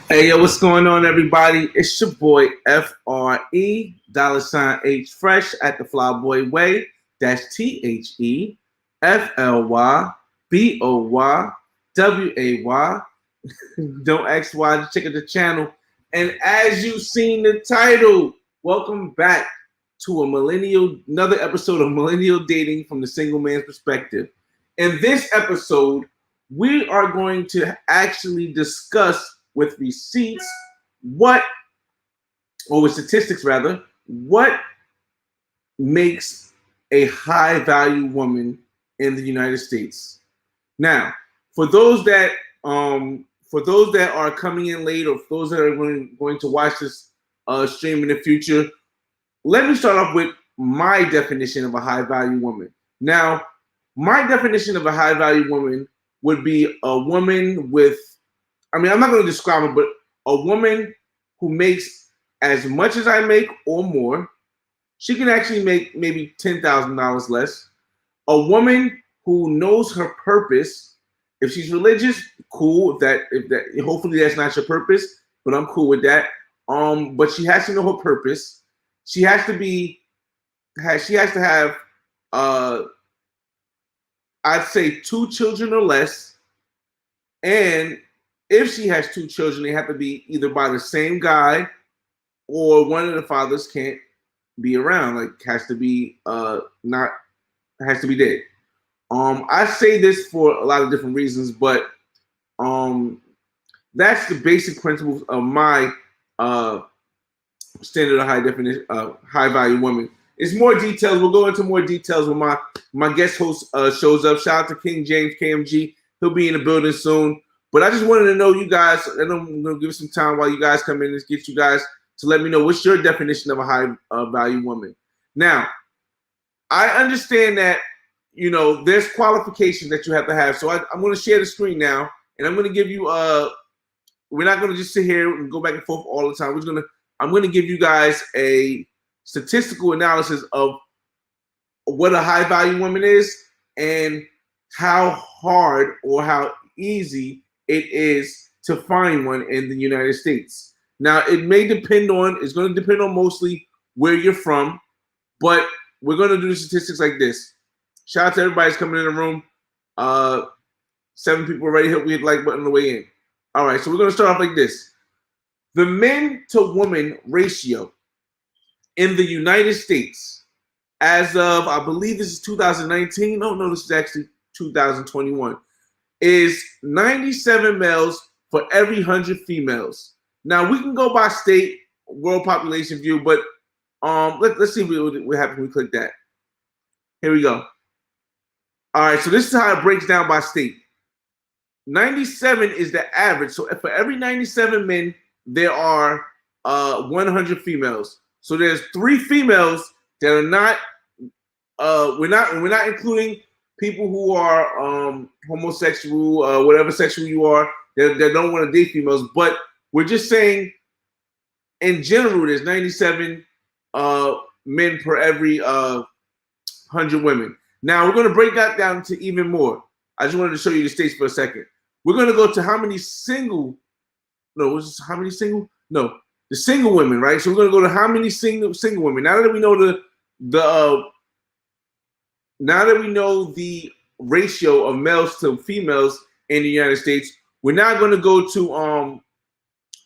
Hey, yo, what's going on, everybody? It's your boy FRE, $H Fresh at the Flyboy Way. That's THEFLYBOYWAY. Don't ask why, just check out the channel. And as you've seen the title, welcome back to another episode of Millennial Dating from the single man's perspective. In this episode, we are going to actually discuss with receipts with statistics rather, what makes a high value woman in the United States. Now, for those that are coming in late, or for those that are going to watch this stream in the future, let me start off with my definition of a high value woman. Now, my definition of a high value woman would be a woman with, I'm not going to describe it, but a woman who makes as much as I make or more. She can actually make maybe $10,000 less. A woman who knows her purpose. If she's religious, cool. If that hopefully that's not your purpose, but I'm cool with that. But she has to know her purpose. She has to have I'd say 2 children or less. And if she has 2 children, they have to be either by the same guy, or one of the fathers can't be around. Like, has to be dead. I say this for a lot of different reasons, but that's the basic principles of my standard of high value woman. It's more details. We'll go into more details when my guest host shows up. Shout out to King James KMG. He'll be in the building soon. But I just wanted to know you guys, and I'm going to give some time while you guys come in and get you guys to let me know what's your definition of a high value woman. Now, I understand that, there's qualifications that you have to have. So I'm going to share the screen now, and I'm going to give you, we're not going to just sit here and go back and forth all the time. I'm going to give you guys a statistical analysis of what a high value woman is and how hard or how easy it is to find one in the United States. Now, it's going to depend on mostly where you're from, but we're going to do the statistics like this. Shout out to everybody that's coming in the room. 7 people already hit the like button on the way in. All right, so we're going to start off like this. The men to woman ratio in the United States, as of, I believe this is 2019. No, this is actually 2021. Is 97 males for every 100 females. Now, we can go by state, world population view, but let's see what happens when we click that. Here we go. All right, so this is how it breaks down by state. 97 is the average. So for every 97 men, there are 100 females. So there's 3 females that are not. We're not including people who are homosexual, whatever sexual you are, that don't want to date females. But we're just saying, in general, there's 97 men per every 100 women. Now, we're going to break that down to even more. I just wanted to show you the states for a second. We're going to go to the single women, right? So we're going to go to how many single women. Now that we know the ratio of males to females in the United States, we're now going to go to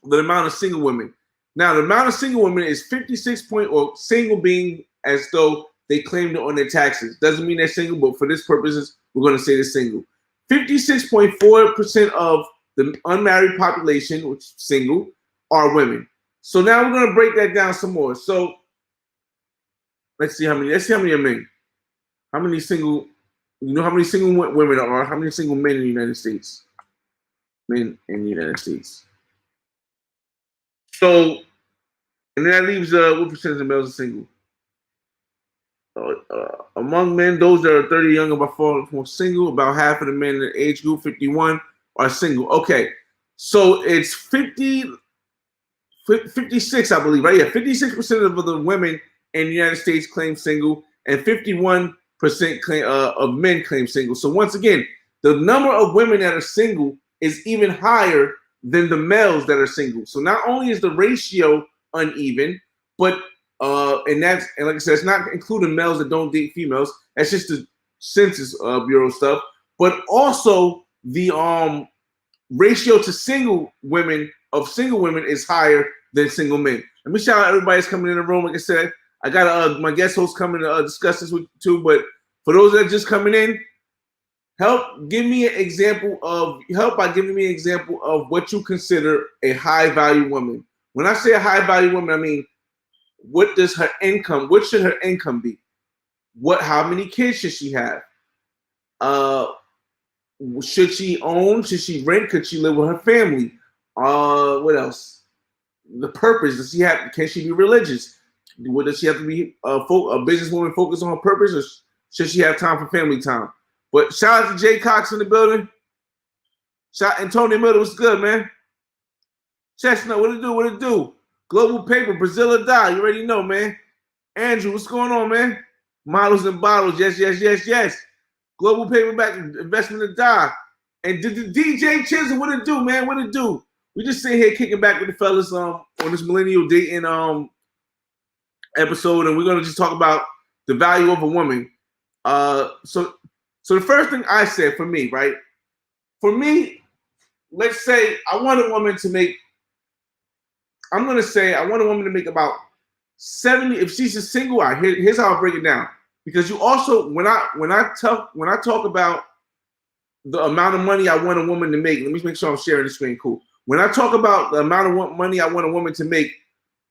the amount of single women. Now, the amount of single women is 56 or single being as though they claimed it on their taxes. Doesn't mean they're single, but for this purposes, we're going to say they're single. 56.4% of the unmarried population, which is single, are women. So now we're going to break that down some more. So let's see how many are men. How many single women are? How many single men in the United States? Men in the United States. So, and that leaves what percentage of males are single? Among men, those that are 30 younger by far more single. About half of the men in the age group 51 are single. Okay, so it's 56, I believe, right? Yeah, 56% of the women in the United States claim single, and 51% of men claim single. So once again, the number of women that are single is even higher than the males that are single. So not only is the ratio uneven, but and like I said, it's not including males that don't date females. That's just the Census Bureau stuff. But also the ratio to single women is higher than single men. Let me shout out everybody that's coming in the room. Like I said, I got my guest host coming to discuss this with you too. But for those that are just coming in, help by giving me an example of what you consider a high value woman. When I say a high value woman, I mean, what should her income be? How many kids should she have? Should she own? Should she rent? Could she live with her family? What else? The purpose. Can she be religious? Does she have to be a businesswoman focused on her purpose, or should she have time for family time? But shout out to Jay Cox in the building. Shout Antonio Miller, what's good, man? Chestnut, what it do? Global Paper, Brazil or Die, you already know, man. Andrew, what's going on, man? Models and Bottles, yes. Global Paperback, Investment or Die. And DJ Chisel, what it do, man? What it do? We just sitting here kicking back with the fellas on this Millennial Dating episode, and we're gonna just talk about the value of a woman. So the first thing I said for me, right? For me, let's say I want a woman to make about 70. If she's a single, here's how I break it down. Because you also, when I talk about the amount of money I want a woman to make, let me make sure I'm sharing the screen. Cool. When I talk about the amount of money I want a woman to make,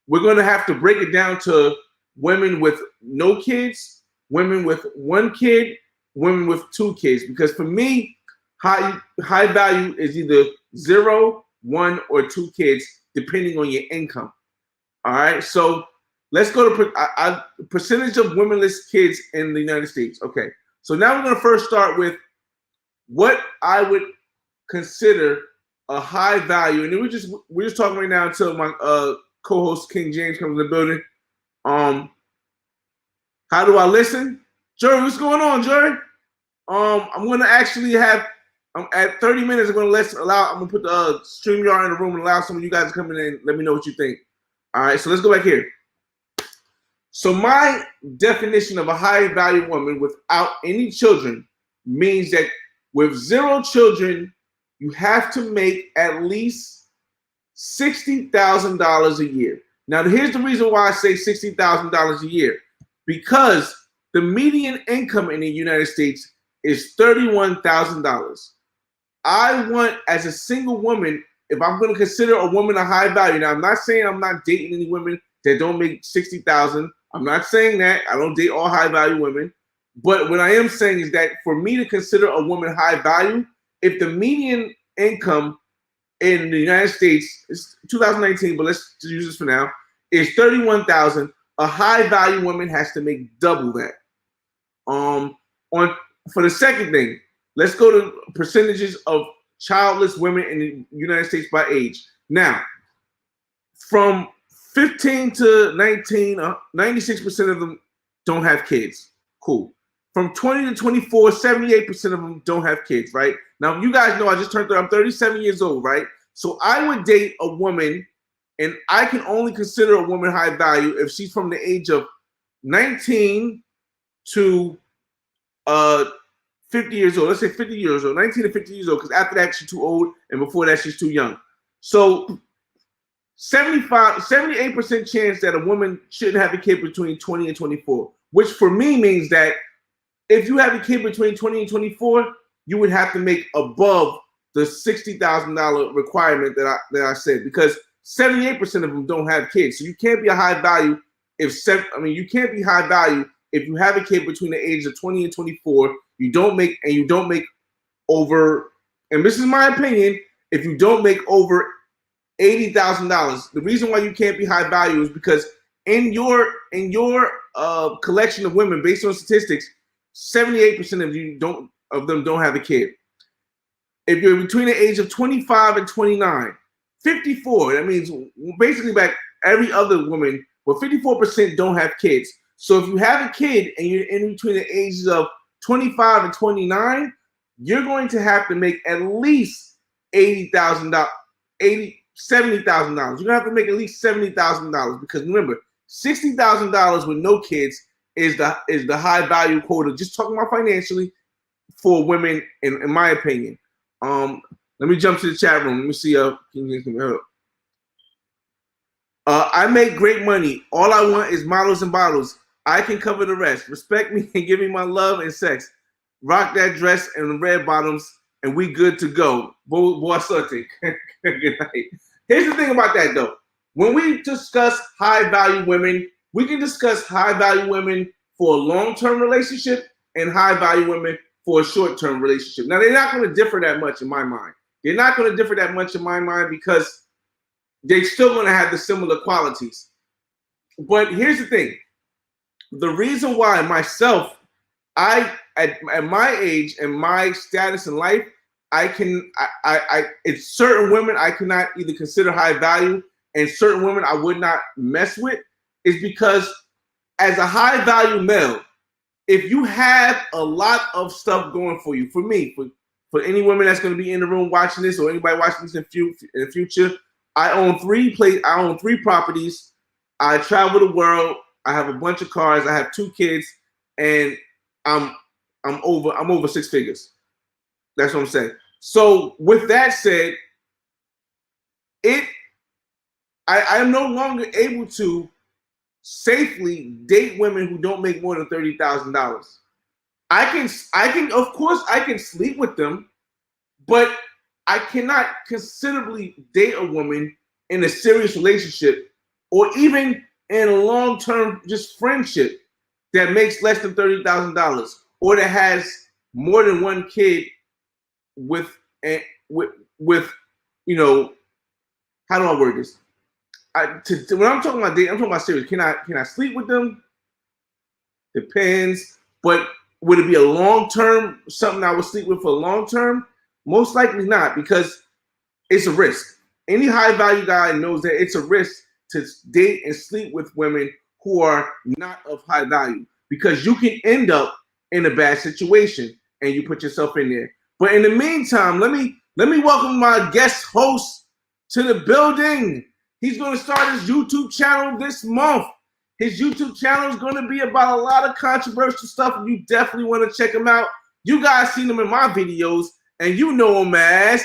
we're gonna have to break it down to women with no kids, women with one kid, women with two kids. Because for me, high value is either 0, 1, or 2 kids, depending on your income. All right, so let's go to percentage of womenless kids in the United States. Okay, so now we're gonna first start with what I would consider a high value, and then we're just talking right now until my co-host King James comes in the building. How do I listen? Jerry, what's going on, Jerry? I'm gonna actually have at 30 minutes. I'm gonna put the StreamYard in the room and allow some of you guys to come in and let me know what you think. All right, so let's go back here. So my definition of a high value woman without any children means that with 0 children, you have to make at least $60,000 a year. Now, here's the reason why I say $60,000 a year. Because the median income in the United States is $31,000. I want, as a single woman, if I'm going to consider a woman a high value, now I'm not saying I'm not dating any women that don't make $60,000. I'm not saying that. I don't date all high value women. But what I am saying is that for me to consider a woman high value, if the median income in the United States, it's 2019, but let's just use this for now, is $31,000, a high value woman has to make double that. For the second thing, let's go to percentages of childless women in the United States by age. Now, from 15 to 19, 96% of them don't have kids. Cool. From 20 to 24, 78% of them don't have kids, right? Now, you guys know I just turned 30. I'm 37 years old, right? So I would date a woman, and I can only consider a woman high value if she's from the age of 19 to 50 years old. Let's say 50 years old, 19 to 50 years old, because after that, she's too old, and before that, she's too young. So 78% chance that a woman shouldn't have a kid between 20 and 24, which for me means that if you have a kid between 20 and 24, you would have to make above the $60,000 requirement that I said, because 78% of them don't have kids. So you can't be a high value you can't be high value if you have a kid between the ages of 20 and 24. You don't make over, and this is my opinion, if you don't make over $80,000. The reason why you can't be high value is because in your collection of women, based on statistics, 78% of them don't have a kid. If you're between the age of 25 and 29, 54, that means basically about every other woman, well, 54% don't have kids. So if you have a kid and you're in between the ages of 25 and 29, you're going to have to make at least $80,000. $70,000. You're gonna have to make at least $70,000 because remember, $60,000 with no kids is the high value quota. Just talking about financially for women, in my opinion. Let me jump to the chat room. Let me see. I make great money. All I want is models and bottles. I can cover the rest. Respect me and give me my love and sex. Rock that dress and the red bottoms, and we good to go. Boy, something. Good night. Here's the thing about that, though. When we discuss high value women, we can discuss high value women for a long term relationship and high value women for a short term relationship. Now, they're not going to differ that much in my mind. They're not going to differ that much in my mind because they're still going to have the similar qualities. But here's the thing. The reason why myself, at my age and my status in life, it's certain women I cannot either consider high value and certain women I would not mess with is because as a high value male, if you have a lot of stuff going for you, for me, for any women that's going to be in the room watching this or anybody watching this in the future, I own three properties. I travel the world. I have a bunch of cars. I have 2 kids, and I'm over 6 figures. That's what I'm saying. So with that said, I am no longer able to safely date women who don't make more than $30,000. I can of course I can sleep with them, but I cannot considerably date a woman in a serious relationship or even in a long-term just friendship that makes less than $30,000 or that has more than 1 kid with you know, how do I word this? When I'm talking about dating, I'm talking about serious. Can I sleep with them? Depends. But would it be a long term something I would sleep with for long term? Most likely not, because it's a risk. Any high value guy knows that it's a risk to date and sleep with women who are not of high value, because you can end up in a bad situation and you put yourself in there. But in the meantime, let me welcome my guest host to the building. He's going to start his YouTube channel this month. His YouTube channel is going to be about a lot of controversial stuff, and you definitely want to check him out. You guys seen him in my videos, and you know him as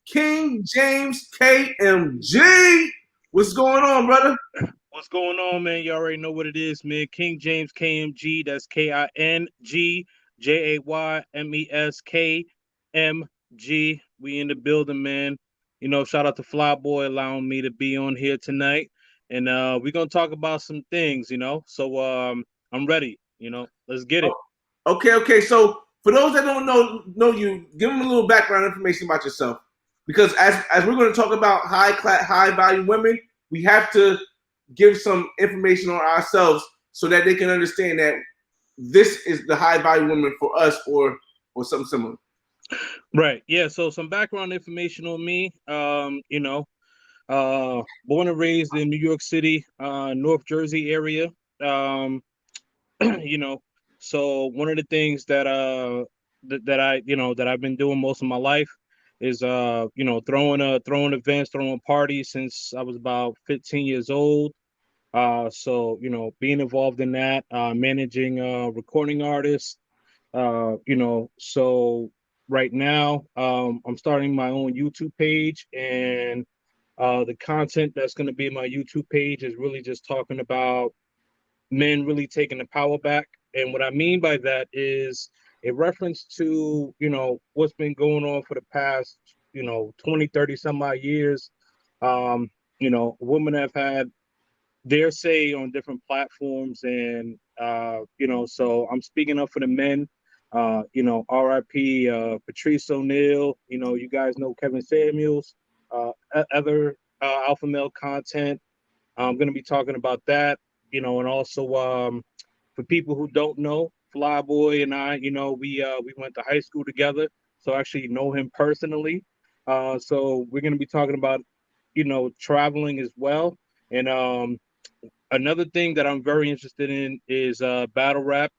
King James KMG. What's going on, brother? What's going on, man? You already know what it is, man. King James KMG. That's KingJameskMG. We in the building, man. You know, shout out to Flyboy allowing me to be on here tonight. And we're gonna talk about some things, you know. So I'm ready, you know. Let's get it. Okay. So for those that don't know you, give them a little background information about yourself. Because as we're going to talk about high value women, we have to give some information on ourselves so that they can understand that this is the high value woman for us or something similar. Right. Yeah. So some background information on me. You know, born and raised in New York City, North Jersey area. Um, you know, so one of the things that I that I've been doing most of my life is throwing events, throwing parties since I was about 15 years old. So being involved in that, managing recording artists. So right now I'm starting my own YouTube page, and the content that's going to be my YouTube page is really just talking about men really taking the power back. And what I mean by that is a reference to, what's been going on for the past, 20, 30 some odd years. Women have had their say on different platforms. And, so I'm speaking up for the men, RIP, Patrice O'Neal, you guys know Kevin Samuels, other alpha male content. I'm going to be talking about that, and also for people who don't know, Flyboy and I, we went to high school together, so I actually know him personally. So we're going to be talking about, traveling as well. And another thing that I'm very interested in is battle rap,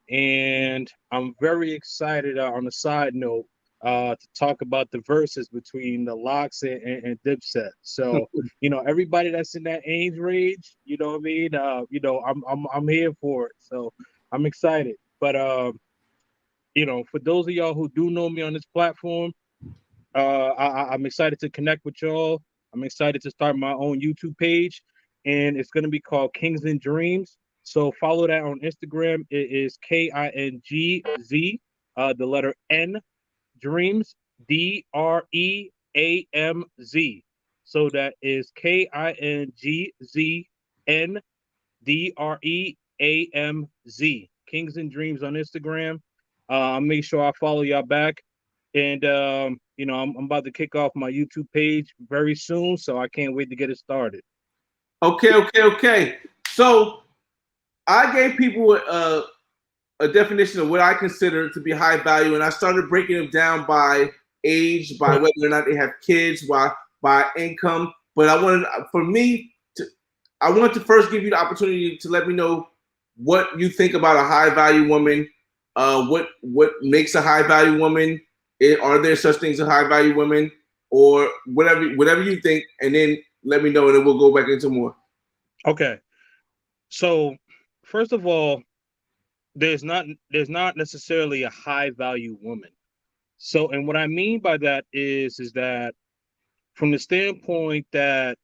and I'm very excited. On a side note, to talk about the verses between the Locks and Dipset. So, everybody that's in that age range, you know what I mean? I'm here for it. So I'm excited. But for those of y'all who do know me on this platform, I'm excited to connect with y'all. I'm excited to start my own YouTube page, and it's going to be called Kings and Dreams. So follow that on Instagram. It is KINGZ, the letter N, Dreams, DREAMZ. So that is KINGZNDREAMZ. Kings and Dreams on Instagram. I'll make sure I follow y'all back. And I'm about to kick off my YouTube page very soon, so I can't wait to get it started. Okay. So I gave people a definition of what I consider to be high value, and I started breaking them down by age, by whether or not they have kids, by income. But I wanted to first give you the opportunity to let me know what you think about a high value woman. What makes a high value woman? Are there such things as high value women, or whatever you think, and then let me know, and then we'll go back into more. Okay. So first of all, there's not necessarily a high value woman. So, and what I mean by that is that from the standpoint that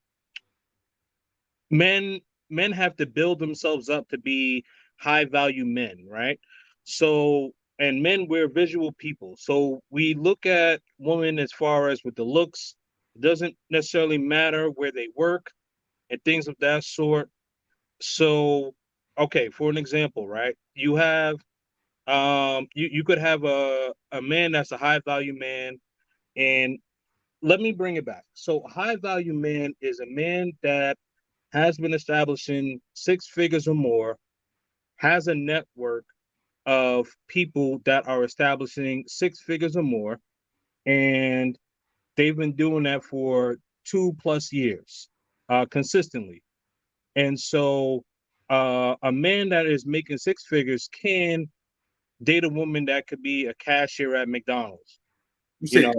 men have to build themselves up to be high value men, right? So, and men, we're visual people. So we look at women as far as with the looks. It doesn't necessarily matter where they work and things of that sort. So, okay, for an example, right? You have you could have a man that's a high value man, and let me bring it back. So high value man is a man that has been establishing six figures or more, has a network of people that are establishing six figures or more, and they've been doing that for 2+ years consistently. And so a man that is making six figures can date a woman that could be a cashier at McDonald's. You said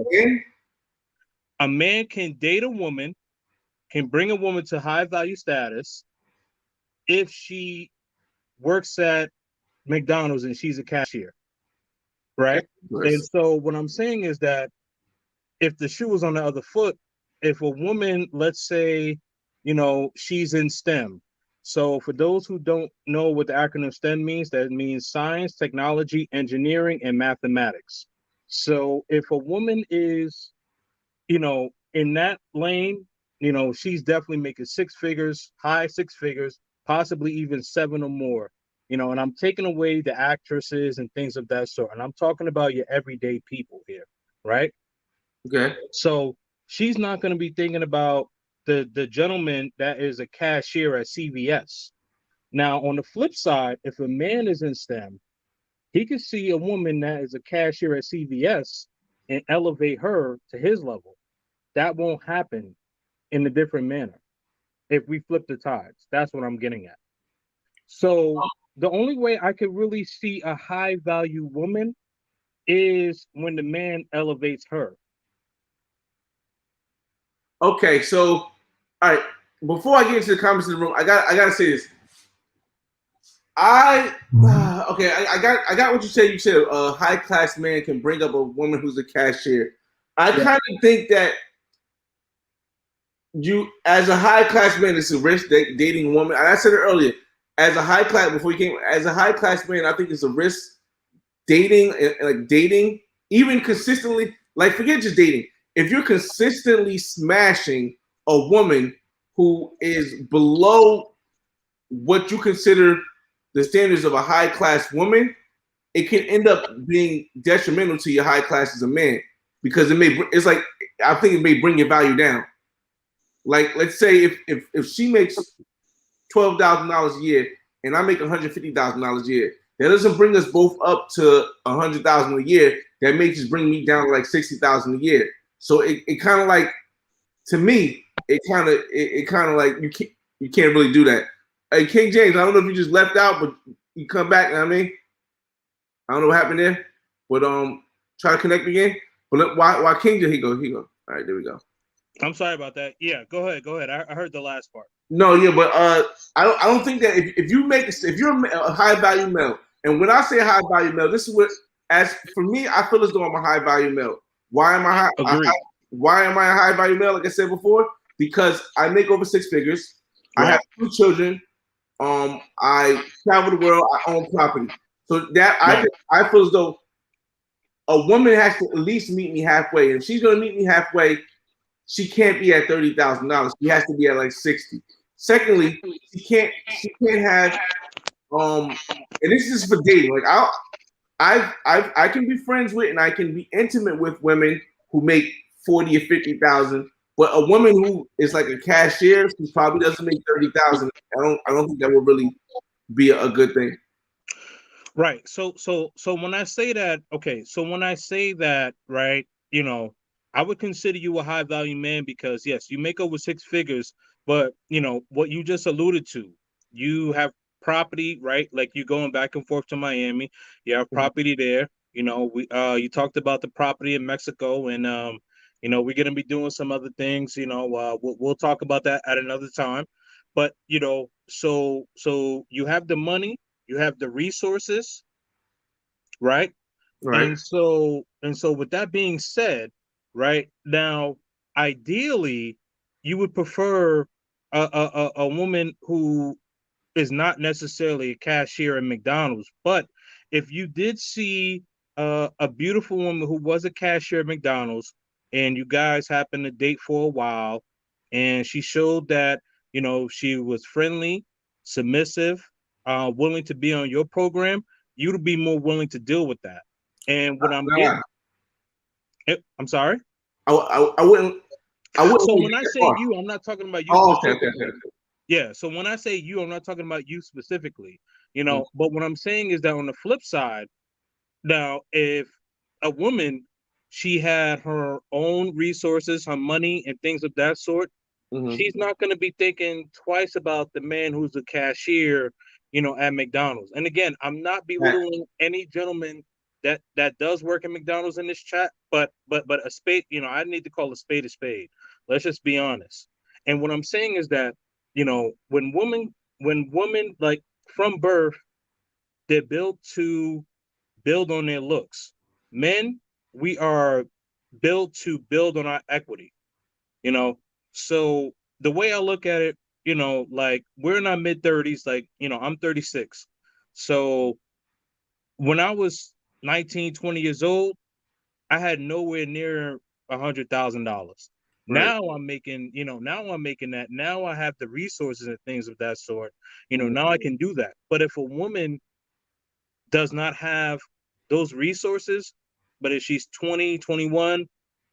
a man can date a woman, can bring a woman to high value status if she works at McDonald's and she's a cashier, right? And so what I'm saying is that if the shoe was on the other foot, if a woman, let's say, she's in STEM. So for those who don't know what the acronym STEM means, that means science, technology, engineering, and mathematics. So if a woman is, in that lane, she's definitely making six figures, high six figures, possibly even seven or more. And I'm taking away the actresses and things of that sort. And I'm talking about your everyday people here, right? Okay. So she's not going to be thinking about the gentleman that is a cashier at CVS. Now, on the flip side, if a man is in STEM, he could see a woman that is a cashier at CVS and elevate her to his level. That won't happen in a different manner if we flip the tides. That's what I'm getting at. So the only way I could really see a high value woman is when the man elevates her. Okay, so all right. Before I get into the comments in the room, I gotta say this. I got what you said. You said a high class man can bring up a woman who's a cashier. I kind of think that you, as a high class man, it's a risk dating a woman. And I said it earlier. As a high class, before you came, as a high class man, I think it's a risk dating, like dating, even consistently. Like, forget just dating. If you're consistently smashing a woman who is below what you consider the standards of a high class woman, it can end up being detrimental to your high class as a man, because it's like, I think it may bring your value down. Like, let's say if she makes $12,000 a year and I make $150,000 a year, that doesn't bring us both up to $100,000 a year. That may just bring me down to like $60,000 a year. So it kind of like, to me, it kind of like you can't really do that. Hey, King James, I don't know if you just left out, but you come back. You know what I mean, I don't know what happened there, but try to connect again. But why King did he go? All right, there we go. I'm sorry about that. Yeah, go ahead. I heard the last part. No, yeah, but I don't think that if you're a high value male, and when I say high value male, this is what as for me, I feel as though I'm a high value male. Why am I high? Agreed. Why am I a high value male? Like I said before, because I make over 6 figures. Right. I have 2 children. I travel the world. I own property. So that I feel as though a woman has to at least meet me halfway. And if she's gonna meet me halfway, she can't be at $30,000. She has to be at like 60. Secondly, she can't have and this is for dating. Like I can be friends with and I can be intimate with women who make 40 or 50,000. But a woman who is like a cashier, who probably doesn't make 30,000, I don't think that would really be a good thing. Right. So when I say that, okay, so when I say that, right, you know, I would consider you a high value man because yes, you make over 6 figures, but you know, what you just alluded to, you have property, right? Like you going back and forth to Miami, you have property there. You know, you talked about the property in Mexico and you know, we're gonna be doing some other things, you know, we'll talk about that at another time. But you know, so you have the money, you have the resources, right? Right. And so with that being said, right now, ideally, you would prefer a woman who is not necessarily a cashier at McDonald's, but if you did see a beautiful woman who was a cashier at McDonald's, and you guys happened to date for a while, and she showed that you know she was friendly, submissive, willing to be on your program, you'd be more willing to deal with that. And what I'm getting, I'm sorry. I wouldn't. So when I say you, I'm not talking about you. Oh, okay. Yeah. So when I say you, I'm not talking about you specifically. You know, but what I'm saying is that on the flip side, now if a woman, she had her own resources, her money, and things of that sort, she's not going to be thinking twice about the man who's a cashier, you know, at McDonald's. And again, I'm not belittling any gentleman that does work at McDonald's in this chat, but a spade, you know, I need to call a spade a spade. Let's just be honest. And what I'm saying is that, you know, when women like from birth, they're built to build on their looks. Men, we are built to build on our equity, you know. So the way I look at it, you know, like we're in our mid 30s, like, you know, I'm 36. So when I was 19, 20 years old, I had nowhere near $100,000. Now I'm making, you know, now I'm making that. Now I have the resources and things of that sort. You know, now I can do that. But if a woman does not have those resources, but if she's 20, 21,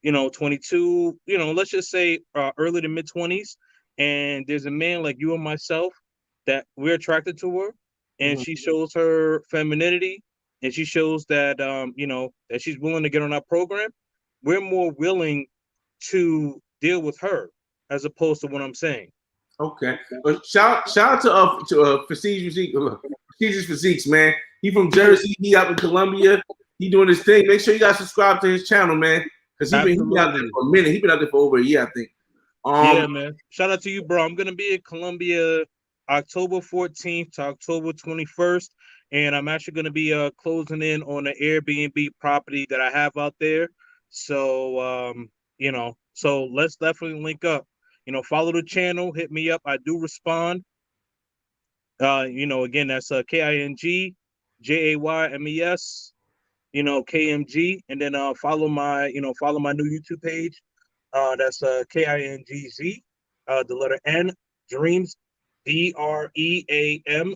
you know, 22, you know, let's just say early to mid 20s, and there's a man like you and myself that we're attracted to her, and she shows her femininity, and she shows that, you know, that she's willing to get on our program, we're more willing to deal with her as opposed to what I'm saying. Okay. Shout out to Prestigious Physiques, man. He from Jersey. He out in Columbia. He doing his thing. Make sure you guys subscribe to his channel, man, because he been out there for a minute. He been out there for over a year, I think. Yeah, man. Shout out to you, bro. I'm gonna be in Columbia October 14th to October 21st, and I'm actually gonna be closing in on an Airbnb property that I have out there. So you know, so let's definitely link up. You know, follow the channel, hit me up. I do respond. You know, again, that's KINGJAYMES, you know, KMG, and then follow my new YouTube page. That's KINGZ, the letter N, Dreams, DREAMZ.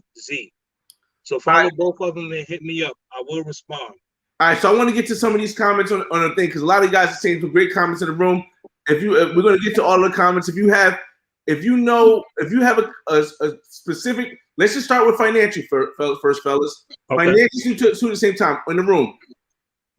So follow both of them and hit me up. I will respond. All right, so I want to get to some of these comments on the thing because a lot of you guys are saying some great comments in the room. If we're going to get to all the comments. If you have a specific, let's just start with financial first, fellas. Okay. Financial to the same time in the room.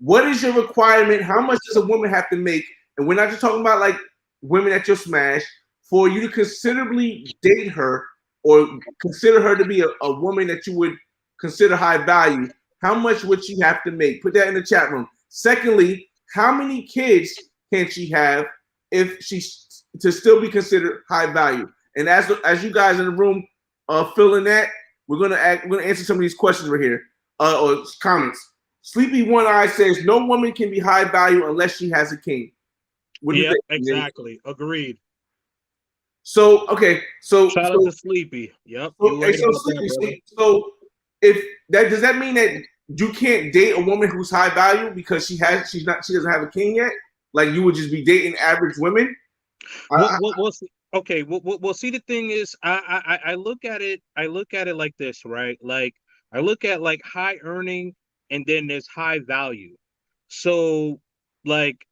What is your requirement? How much does a woman have to make? And we're not just talking about like women that you'll smash for you to considerably date her or consider her to be a woman that you would consider high value. How much would she have to make? Put that in the chat room. Secondly, how many kids can she have if she's to still be considered high value? And as you guys in the room fill in that, we're gonna answer some of these questions right here or comments. Sleepy One Eye says no woman can be high value unless she has a king. What do you think? Exactly. Agreed. So okay, shout out to Sleepy. Yep. Right Sleepy, so if that does that mean that you can't date a woman who's high value because she doesn't have a king yet? Like you would just be dating average women? Okay. Well, see, the thing is, I look at it like this, right? Like I look at like high earning, and then there's high value. So, like,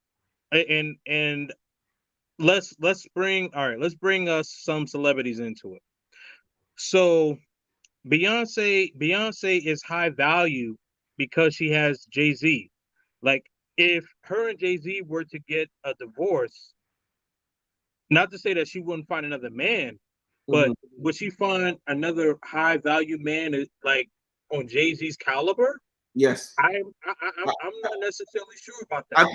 and let's bring us some celebrities into it. So Beyonce is high value because she has Jay-Z. Like if her and Jay-Z were to get a divorce, not to say that she wouldn't find another man, but would she find another high value man like on Jay-Z's caliber? Yes. I'm not necessarily sure about that.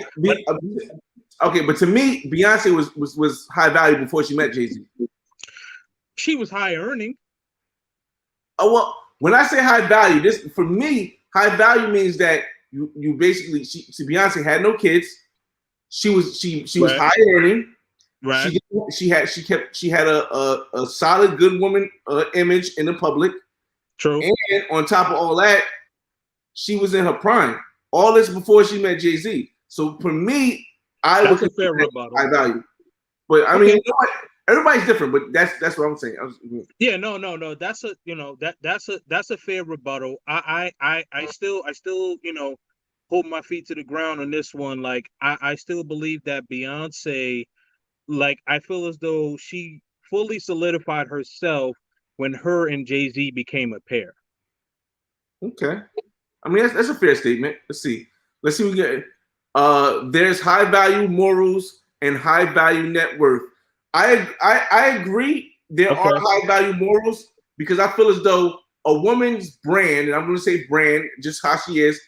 Okay, but to me, Beyonce was high value before she met Jay-Z. She was high earning. Oh well, when I say high value, this for me, high value means that you basically Beyonce had no kids. She was high earning. Right. She had a solid good woman image in the public. True. And on top of all that, she was in her prime. All this before she met Jay-Z. So for me, that's a fair rebuttal. High value. But I mean, everybody's different, but that's what I'm saying. Yeah, no. That's a fair rebuttal. I still hold my feet to the ground on this one. Like I still believe that Beyonce, like I feel as though she fully solidified herself when her and Jay-Z became a pair. Okay, I mean that's a fair statement. Let's see. We get. There's high value morals and high value net worth. I agree. There are high value morals because I feel as though a woman's brand, and I'm going to say brand, just how she is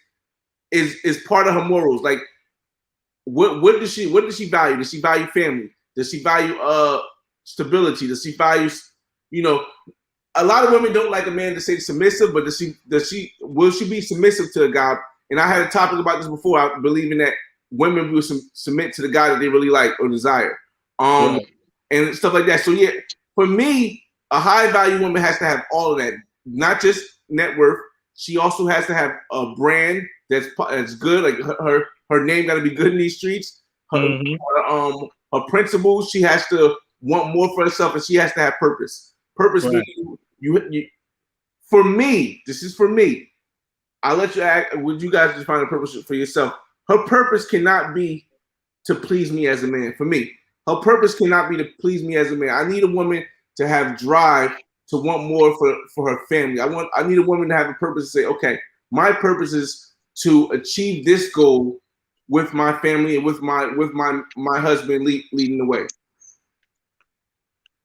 part of her morals. Like, what does she value? Does she value family? Does she value stability? Does she value a lot of women don't like a man to say submissive, but will she be submissive to a guy? And I had a topic about this before. I believe in that women will submit to the guy that they really like or desire, and stuff like that. So yeah, for me, a high value woman has to have all of that, not just net worth. She also has to have a brand that's good. Like her name got to be good in these streets. Her principles. She has to want more for herself, and she has to have purpose. Purpose means you. For me, this is for me. I'll let you act. Would you guys define a purpose for yourself? Her purpose cannot be to please me as a man. For me, her purpose cannot be to please me as a man. I need a woman to have drive to want more for her family. I need a woman to have a purpose to say, okay, my purpose is to achieve this goal with my family and with my husband leading the way.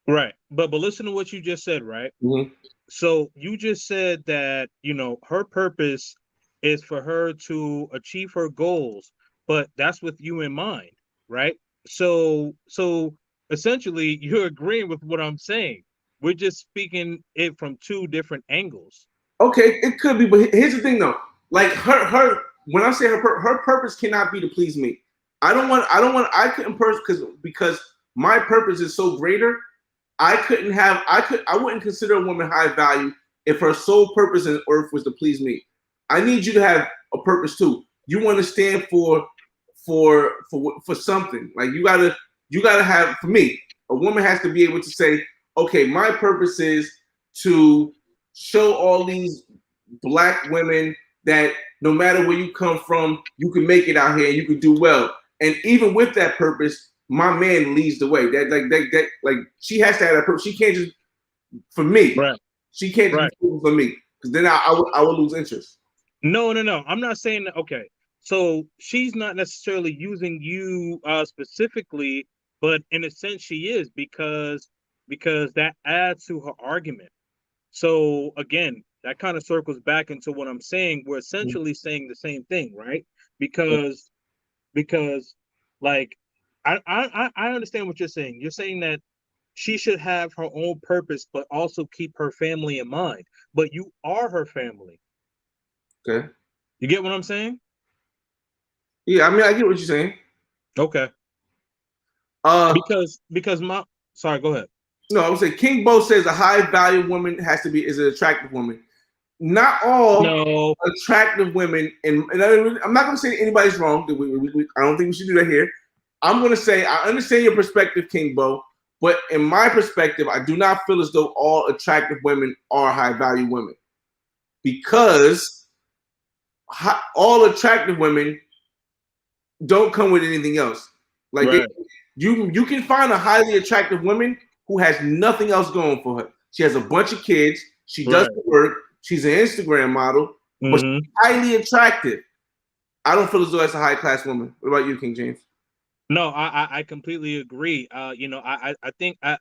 Right, but listen to what you just said, right? Mm-hmm. So you just said that, her purpose is for her to achieve her goals, but that's with you in mind, right? So essentially you're agreeing with what I'm saying. We're just speaking it from two different angles. Okay, it could be, but here's the thing though. Like her when I say her purpose cannot be to please me. I couldn't because my purpose is so greater. I wouldn't consider a woman high value if her sole purpose in earth was to please me. I need you to have a purpose too. You want to stand for something. Like you gotta have, for me, a woman has to be able to say, okay, my purpose is to show all these black women that no matter where you come from, you can make it out here and you can do well. And even with that purpose, my man leads the way. Like she has to have that purpose. She can't just for me. Right. She can't just be for me because then I would lose interest. No. I'm not saying that. Okay, so she's not necessarily using you specifically, but in a sense she is because that adds to her argument. So again, that kind of circles back into what I'm saying. We're essentially saying the same thing, right? Because because, like, I understand what you're saying. You're saying that she should have her own purpose, but also keep her family in mind. But you are her family. Okay. You get what I'm saying? Yeah, I mean, I get what you're saying. Okay. Uh, Because my sorry, go ahead. no, I would say King Bo says a high value woman is an attractive woman. Not all No. attractive women, and I'm not going to say anybody's wrong. I don't think we should do that here. I'm going to say I understand your perspective, King Bo, but in my perspective, I do not feel as though all attractive women are high value women, because all attractive women don't come with anything else. Like Right. you can find a highly attractive woman who has nothing else going for her. She has a bunch of kids. She does the work. She's an Instagram model, but she's highly attractive. I don't feel as though that's a high class woman. What about you, King James? No, I completely agree. You know, I think I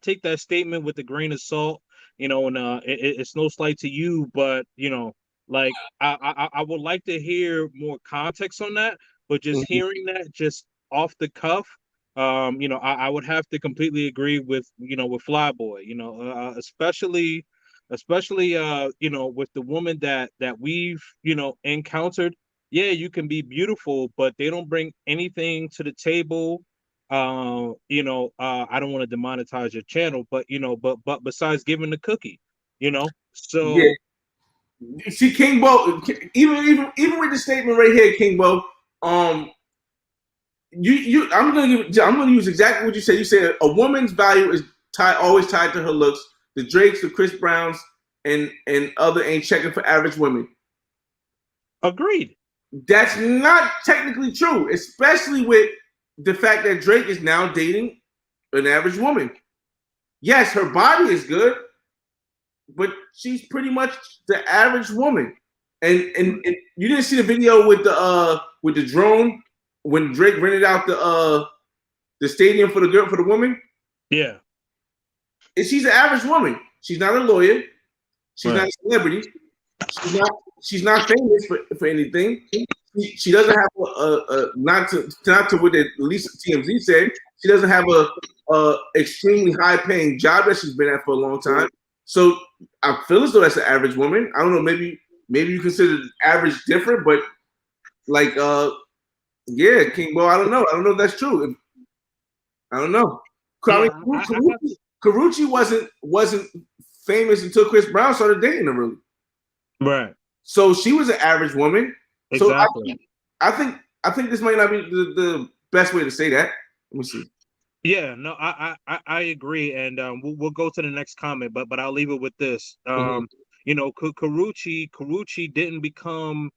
take that statement with a grain of salt. You know, and it's no slight to you, but you know, like I would like to hear more context on that. But just Mm-hmm. hearing that just off the cuff, you know, I would have to completely agree with with Flyboy. You know, especially you know, with the woman that we've encountered. Yeah, you can be beautiful, but they don't bring anything to the table. I don't want to demonetize your channel, but but besides giving the cookie, Yeah. so See, King Bo, even with the statement right here, King Bo, I'm gonna use exactly what you said. You said a woman's value is always tied to her looks. The Drakes, the Chris Browns, and other ain't checking for average women. agreed. That's not technically true, especially with the fact that Drake is now dating an average woman. Yes, her body is good, but she's pretty much the average woman. And you didn't see the video with the drone when Drake rented out the stadium for the woman. Yeah. And she's an average woman. She's not a lawyer. She's Right. not a celebrity. She's not famous for anything. She doesn't have not to what at least TMZ said. She doesn't have a extremely high paying job that she's been at for a long time. So I feel as though that's an average woman. I don't know. Maybe you consider average different, but like yeah, King Bo. I don't know. I don't know if that's true. I don't know. Yeah, Karuchi wasn't famous until Chris Brown started dating her, really. right. So she was an average woman. Exactly. So I think this might not be the best way to say that. Let me see. Yeah, no, I agree, and we'll go to the next comment, but I'll leave it with this. Karuchi didn't become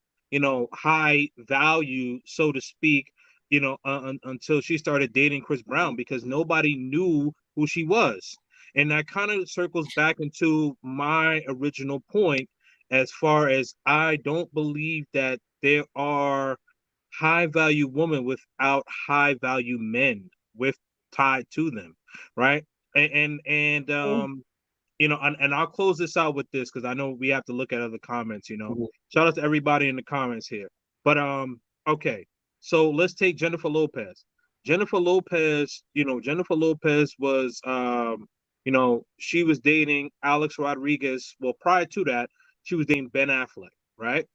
high value, so to speak, until she started dating Chris Brown, because nobody knew who she was, and that kind of circles back into my original point, as far as I don't believe that there are high value women without high value men with tied to them, right? And I'll close this out with this, because I know we have to look at other comments. Shout out to everybody in the comments here. But okay, so let's take Jennifer Lopez. Jennifer Lopez was she was dating Alex Rodriguez. Well, prior to that, she was dating Ben Affleck, right?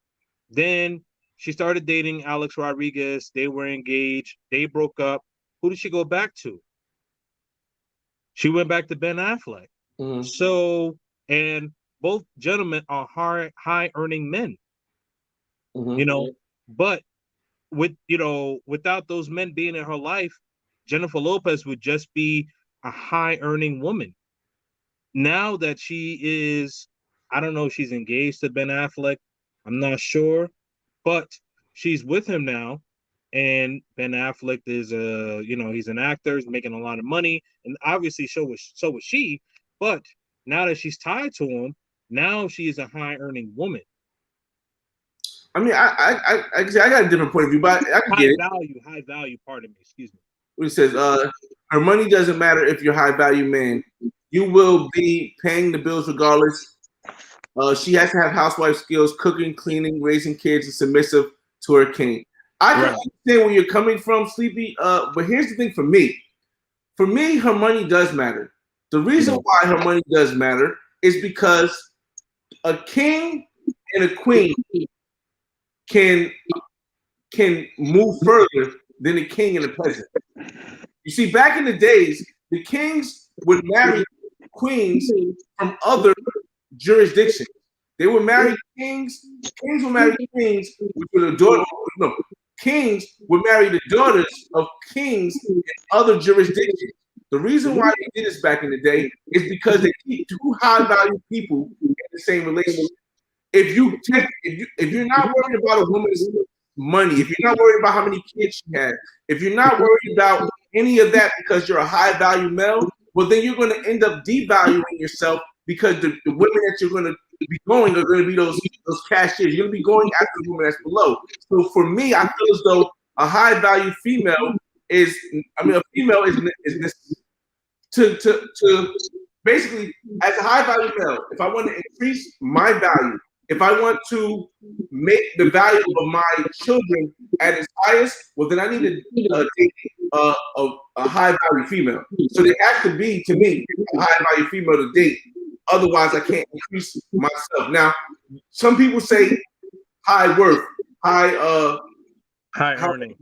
Then she started dating Alex Rodriguez. They were engaged. They broke up. Who did she go back to? She went back to Ben Affleck. Mm-hmm. So, and both gentlemen are high earning men. Mm-hmm. But without those men being in her life, Jennifer Lopez would just be a high earning woman. Now that she is, I don't know if she's engaged to Ben Affleck. I'm not sure, but she's with him now. And Ben Affleck is he's an actor, he's making a lot of money, and obviously so was she. But now that she's tied to him, now she is a high earning woman. I mean, I got a different point of view, but I can get it. High value. Pardon me. Excuse me. What he says, her money doesn't matter if you're a high value man. You will be paying the bills regardless. She has to have housewife skills, cooking, cleaning, raising kids, and submissive to her king. I can understand where you're coming from, Sleepy. But here's the thing for me. For me, her money does matter. The reason why her money does matter is because a king and a queen can move further than a king and a peasant. You see, back in the days, the kings would marry queens from other jurisdictions. They would marry kings. Kings would marry queens, which were the daughter. No, kings would marry the daughters of kings in other jurisdictions. The reason why they did this back in the day is because they keep two high value people in the same relationship. If you're not worried about a woman's money, if you're not worried about how many kids she has, if you're not worried about any of that because you're a high value male, well then you're going to end up devaluing yourself because the women that you're going to be going are going to be those cashiers. You're going to be going after the woman that's below. So for me, I feel as though a high value female is, a female is to basically, as a high value male, if I want to increase my value, if I want to make the value of my children at its highest, well, then I need to date a high value female. So there has to be, to me, a high value female to date. Otherwise, I can't increase myself. Now, some people say high worth, high earnings,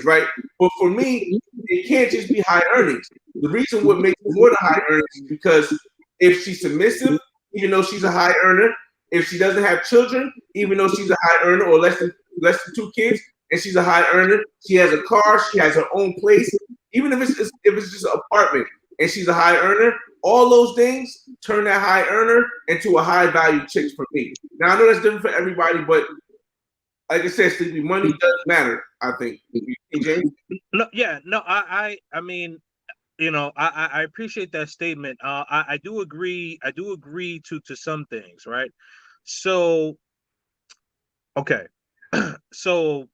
right? But for me, it can't just be high earnings. The reason what makes more than high earnings is because if she's submissive, even though she's a high earner, if she doesn't have children, even though she's a high earner or less than 2 kids, and she's a high earner, she has a car, she has her own place, even if it's just an apartment, and she's a high earner, all those things turn that high earner into a high value chick for me. Now I know that's different for everybody, but like I said, Sleepy, money does matter, I think. James? I mean, I appreciate that statement. I do agree. I do agree to some things, right? So, okay. So,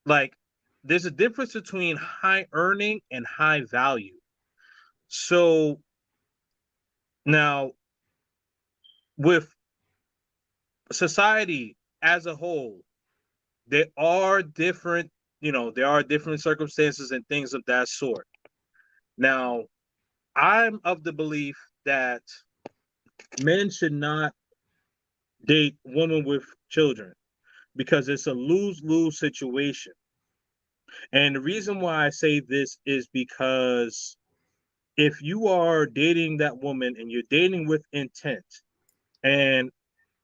like, there's a difference between high earning and high value. So, now, with society as a whole, there are different circumstances and things of that sort. Now, I'm of the belief that men should not date women with children because it's a lose-lose situation. And the reason why I say this is because if you are dating that woman and you're dating with intent, and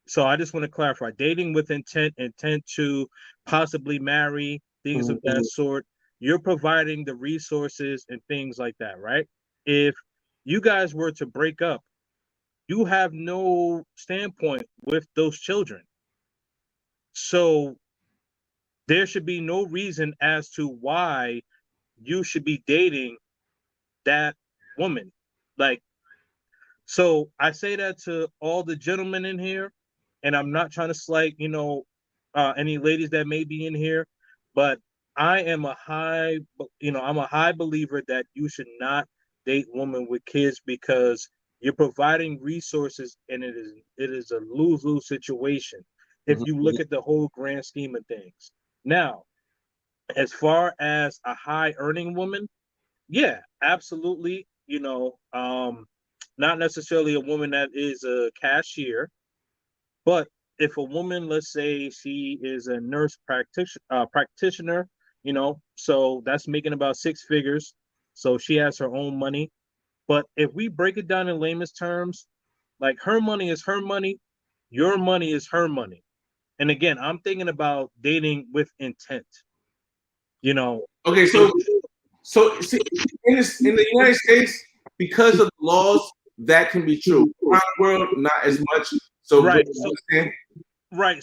so I just want to clarify, dating with intent to possibly marry, things of that sort, you're providing the resources and things like that, right? If you guys were to break up, you have no standpoint with those children. So there should be no reason as to why you should be dating that woman. Like, so I say that to all the gentlemen in here, and I'm not trying to slight, any ladies that may be in here, but I am I'm a high believer that you should not date women with kids because you're providing resources and it is a lose-lose situation if you look at the whole grand scheme of things. Now, as far as a high earning woman, yeah, absolutely. Not necessarily a woman that is a cashier, but if a woman, let's say she is a nurse practitioner, so that's making about 6 figures. So she has her own money. But if we break it down in layman's terms, like her money is her money, your money is her money. And again, I'm thinking about dating with intent. Okay, so see, in the United States, because of the laws, that can be true. Around the world, not as much. So right.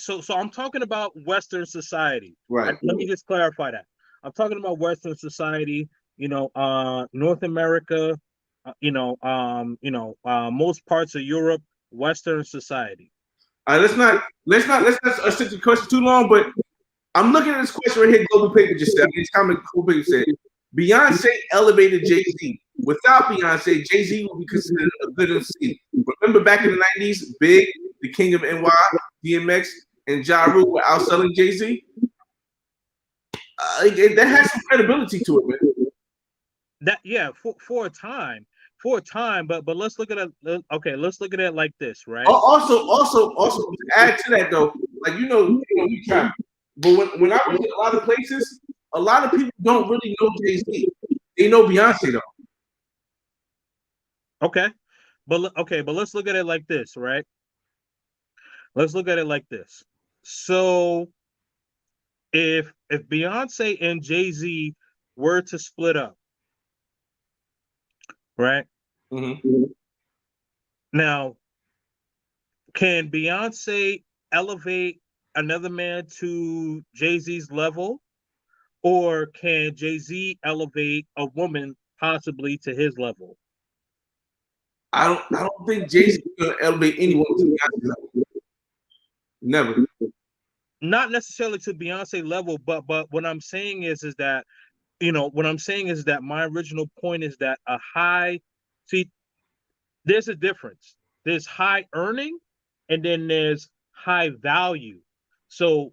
So I'm talking about Western society. Right. Let me just clarify that. I'm talking about Western society. North America. Most parts of Europe, Western society. Let's not stick to the question too long. But I'm looking at this question right here. Global Paper just said. This comment Global Paper said. Beyonce elevated Jay-Z. Without Beyonce, Jay-Z would be considered a good MC. Remember back in the 90s, Big, the King of NY, DMX, and Ja Rule were outselling Jay-Z? that has some credibility to it, man. That for a time, but let's look at it. Okay, let's look at it like this, right? Also, to add to that though, like we travel, but when I was in a lot of places, a lot of people don't really know Jay-Z. They know Beyonce though. Okay, but let's look at it like this, right? Let's look at it like this. So if Beyonce and Jay-Z were to split up, right? Mm-hmm. Now, can Beyonce elevate another man to Jay-Z's level, or can Jay-Z elevate a woman possibly to his level? I don't think Jay-Z is gonna elevate anyone to Beyonce level. Never. Not necessarily to Beyonce level, but what I'm saying is that my original point is that there's a difference. There's high earning, and then there's high value. So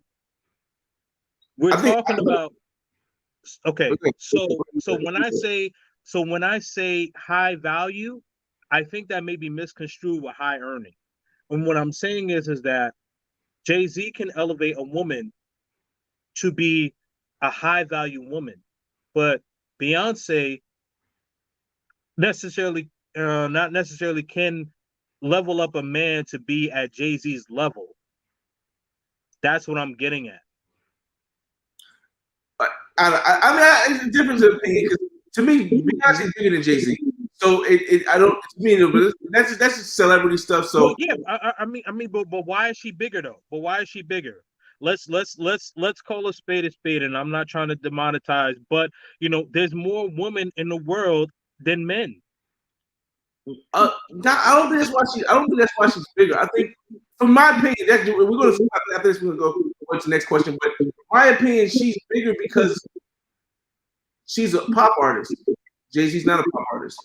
we're talking about okay. So when I say high value, I think that may be misconstrued with high earning. And what I'm saying is that Jay-Z can elevate a woman to be a high value woman, but Beyonce not necessarily can level up a man to be at Jay-Z's level. That's what I'm getting at. I mean, it's a difference of opinion because to me, Beyonce is bigger than Jay-Z. So I don't but that's just celebrity stuff. So well, yeah, I mean, but why is she bigger though? But why is she bigger? Let's call a spade, and I'm not trying to demonetize, but there's more women in the world than men. I don't think that's why she's bigger. I think, from my opinion, we're going to after this. We're going to go to the next question. But in my opinion, she's bigger because she's a pop artist. Jay-Z's not a pop artist.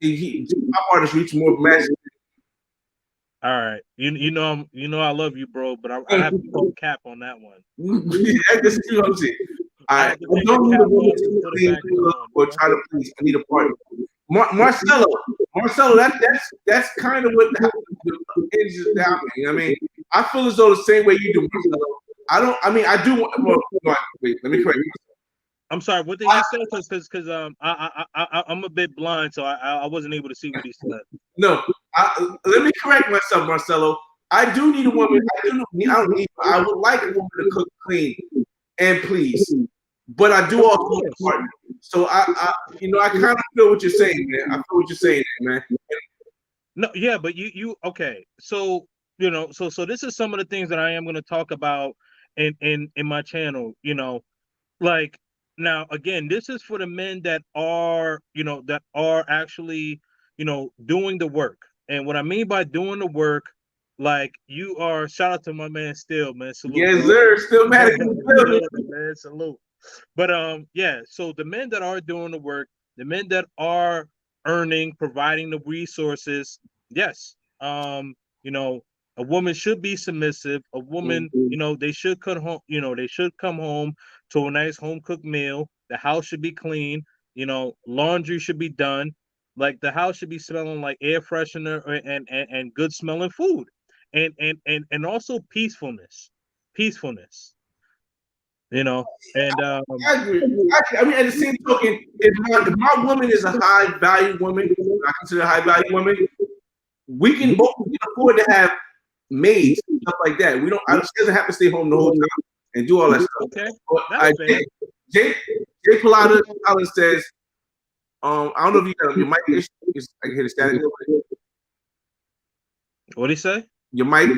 Pop artists reach more mass. All right, I love you, bro, but I have to put a cap on that one. That's what I'm saying. All right, don't need a woman to clean or try to please. I need a partner. Marcelo, that's kind of what the is down. I mean, I feel as though the same way you do, Marcelo. I do want. Wait, let me correct you. I'm sorry. What did he say? Because I'm a bit blind, so I wasn't able to see what he said. No, let me correct myself, Marcelo. I do need a woman. I would like a woman to cook, clean, and please. But I do also want a partner. So I kind of feel what you're saying, man. I feel what you're saying, man. No, yeah, but you okay. So so this is some of the things that I am going to talk about in my channel. Like now again, this is for the men that are actually doing the work. And what I mean by doing the work, like you are. Shout out to my man Still, man. Salute. Yes, sir. Still mad at you, man. Salute. But yeah, so the men that are doing the work, the men that are earning, providing the resources, yes. A woman should be submissive. A woman, they should come home, they should come home to a nice home cooked meal. The house should be clean, laundry should be done. Like the house should be smelling like air freshener and good smelling food. And also peacefulness. And I agree. I mean, at the same token, if my woman is a high value woman, I consider a high value woman, we can afford to have maids and stuff like that. She doesn't have to stay home the whole time and do all that stuff. Okay. Jay Pilata says, I don't know if you got your mic issue. I can hear the static. What'd he say? Your mic.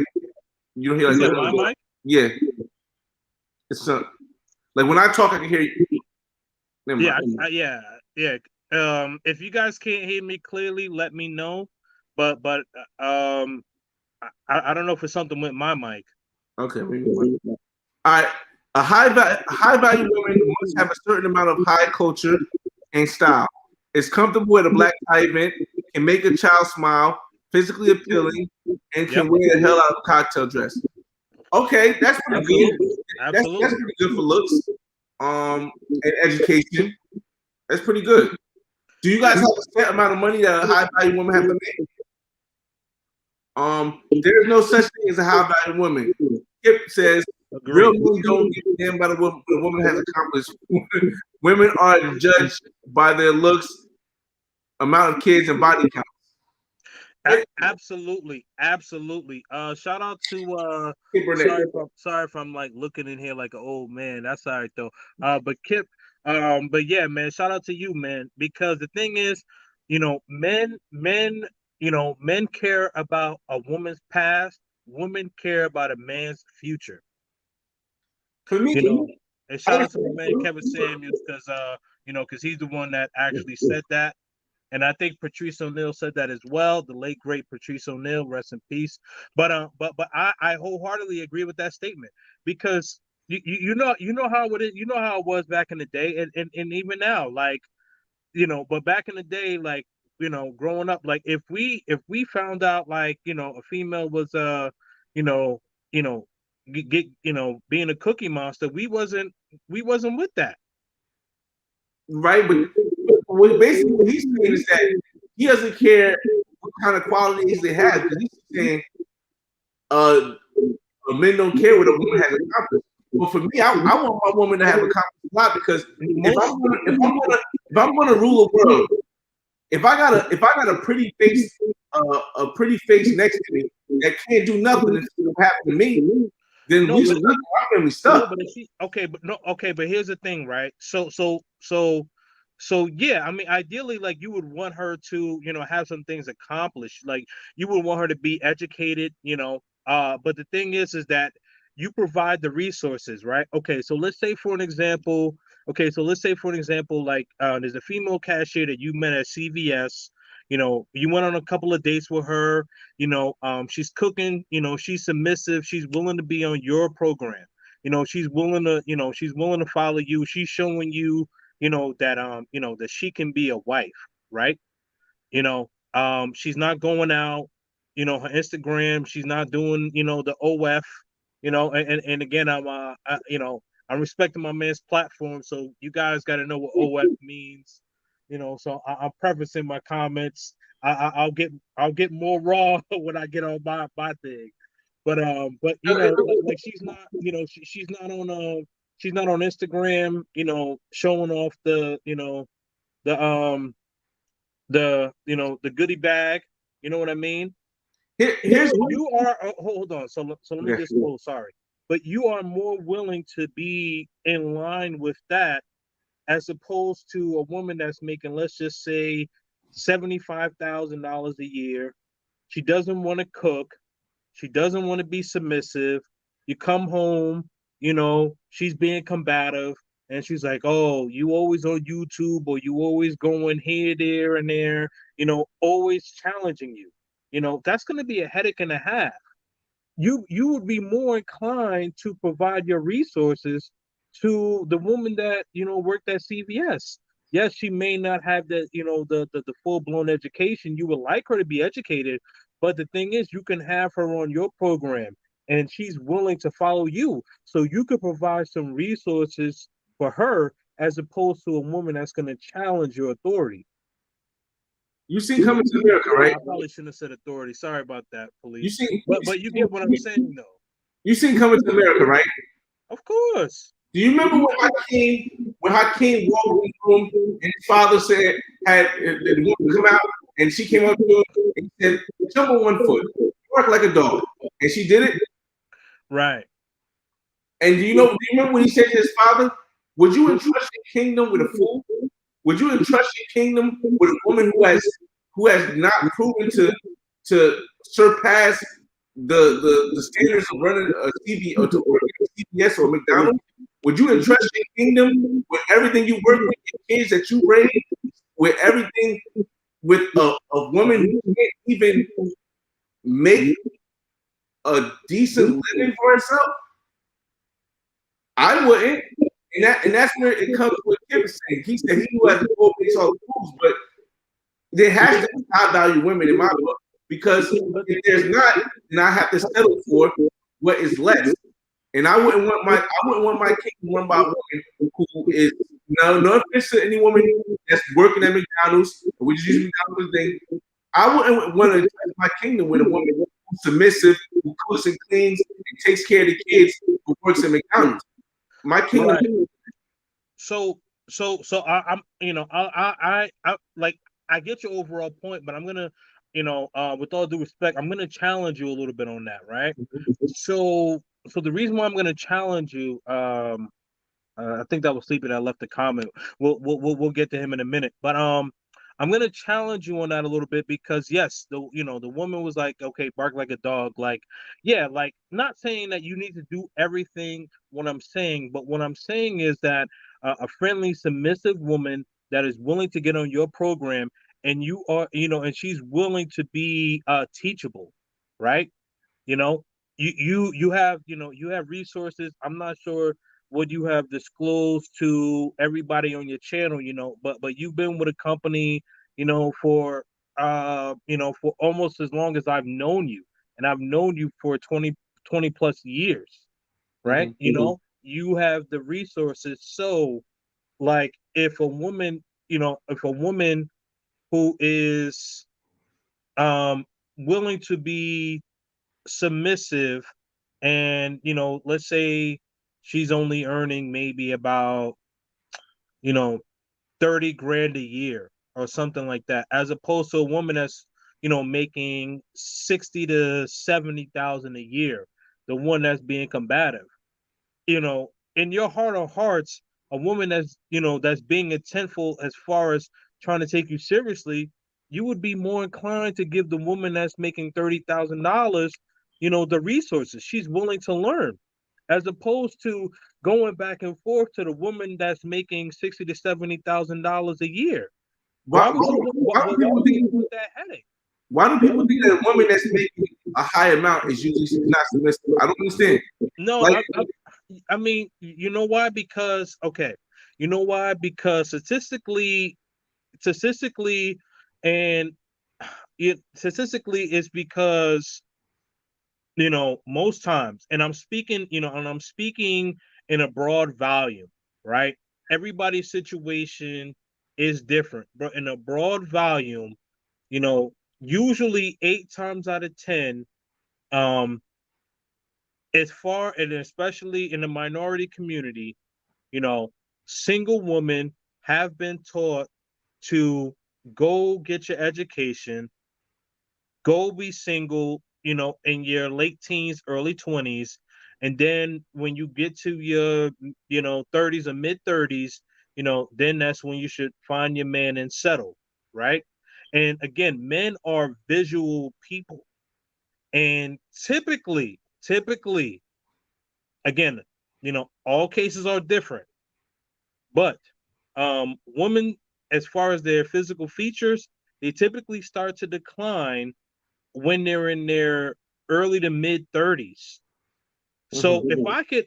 You don't hear like my mic? Yeah. It's like when I talk, I can hear you. Yeah. If you guys can't hear me clearly, let me know. But I don't know if it's something with my mic. Okay. All right. A high value woman must have a certain amount of high culture and style. Is comfortable at a black tie event, can make a child smile, physically appealing, and can wear the hell out of a cocktail dress. Okay, that's pretty good. That's pretty good for looks. and education. That's pretty good. Do you guys have a set amount of money that a high value woman has to make? There's no such thing as a high value woman. Kip says real money don't give a damn about what a woman has accomplished. Women are judged by their looks, amount of kids, and body count. Absolutely. Shout out to sorry if I'm like looking in here like an old man. That's all right though. But Kip, but yeah, man, shout out to you, man, because the thing is, men, men care about a woman's past. Women care about a man's future. For me, and shout out to my man Kevin Samuels because he's the one that actually said that. And I think Patrice O'Neal said that as well. The late great Patrice O'Neal, rest in peace. But I wholeheartedly agree with that statement because you know how it is, how it was back in the day, and even now, like but back in the day, like growing up, like if we found out like a female was you know you know get being a cookie monster, we wasn't with that. Right, but basically what he's saying is that he doesn't care what kind of qualities they have because he's saying men don't care what a woman has accomplished. But for me, I want my woman to have accomplished a lot because if I'm gonna rule a world, if I got a pretty face next to me that can't do nothing if it don't happen to me, then we stuck. Our family stuck. But here's the thing, right? So yeah, I mean, ideally, like you would want her to, have some things accomplished. Like you would want her to be educated, but the thing is that you provide the resources, right? Okay, so let's say for an example, like there's a female cashier that you met at CVS. You went on a couple of dates with her. She's cooking. She's submissive. She's willing to be on your program. She's willing to follow you. She's showing you that she can be a wife, right? She's not going out, her Instagram, she's not doing, the OF, and again, I'm respecting my man's platform, so you guys got to know what OF means, so I'm prefacing my comments. I'll get more raw when I get on my thing, but like she's not, she's not on she's not on Instagram, showing off the the goodie bag. You know what I mean? You are hold on. So let me just sorry. But you are more willing to be in line with that as opposed to a woman that's making, let's just say, $75,000 a year. She doesn't want to cook. She doesn't want to be submissive. You come home, she's being combative, and she's like, "Oh, you always on YouTube, or you always going here, there, and there, always challenging you." That's going to be a headache and a half. You would be more inclined to provide your resources to the woman that worked at CVS. Yes, she may not have the full blown education. You would like her to be educated, but the thing is, you can have her on your program, and she's willing to follow you, so you could provide some resources for her as opposed to a woman that's going to challenge your authority. You seen Coming to America, right? I probably shouldn't have said authority. Sorry about that, police. But you get what I'm saying, though. You seen Coming to America, right? Of course. Do you remember when Hakeem walked in the room and his father said had the woman come out and she came up to him and said, "Jump on one foot, work like a dog," and she did it. Right. And do you remember when he said to his father, "Would you entrust your kingdom with a fool? Would you entrust your kingdom with a woman who has not proven to surpass the standards of running a TV or to work at CBS or McDonald's? Would you entrust your kingdom with everything you work with, your kids that you raise, with everything, with a woman who can't even make a decent living for herself?" I wouldn't. And that's where it comes with Kip saying. He said he knew how to go against all the rules, but there has to be high value women in my book, because if there's not, then I have to settle for what is less. And I wouldn't want my kingdom run by a woman who is no offense to any woman that's working at McDonald's. We just use McDonald's thing. I wouldn't want to touch my kingdom with a woman who's submissive, who cooks and cleans, and takes care of the kids, who works at McDonald's. My kingdom. Right. So I'm I like I get your overall point, but I'm gonna with all due respect, I'm gonna challenge you a little bit on that, right? So the reason why I'm gonna challenge you, I think that was Sleepy that left the comment. We'll get to him in a minute, but I'm gonna challenge you on that a little bit because yes, the woman was like, okay, bark like a dog, like yeah, like not saying that you need to do everything. What I'm saying, but what I'm saying is that a friendly, submissive woman that is willing to get on your program, and you are, and she's willing to be teachable, right? You know, you have you have resources. I'm not sure what you have disclosed to everybody on your channel, but you've been with a company, for for almost as long as I've known you, and I've known you for 20 plus years, right? You have the resources. So like if a woman, if a woman who is willing to be submissive, and let's say she's only earning maybe about you know 30 grand a year or something like that, as opposed to a woman that's making 60 to 70,000 a year, the one that's being combative. In your heart of hearts, a woman that's being intentful as far as trying to take you seriously, you would be more inclined to give the woman that's making $30,000, the resources. She's willing to learn, as opposed to going back and forth to the woman that's making $60,000 to $70,000 a year. Why do people think that headache? Why do people think that a woman that's making a high amount is usually not submissive? I don't understand. No, Like, I mean, you know why? Because statistically, and statistically is because most times, and I'm speaking, in a broad volume, right? Everybody's situation is different, but in a broad volume, usually 8 times out of 10, um, as far and especially in the minority community, you know, single women have been taught to go get your education, go be single, in your late teens, early 20s. And then when you get to your, 30s or mid 30s, then that's when you should find your man and settle, right? And again, men are visual people. And typically, again, all cases are different, but women, as far as their physical features, they typically start to decline when they're in their early to mid 30s. So if I could,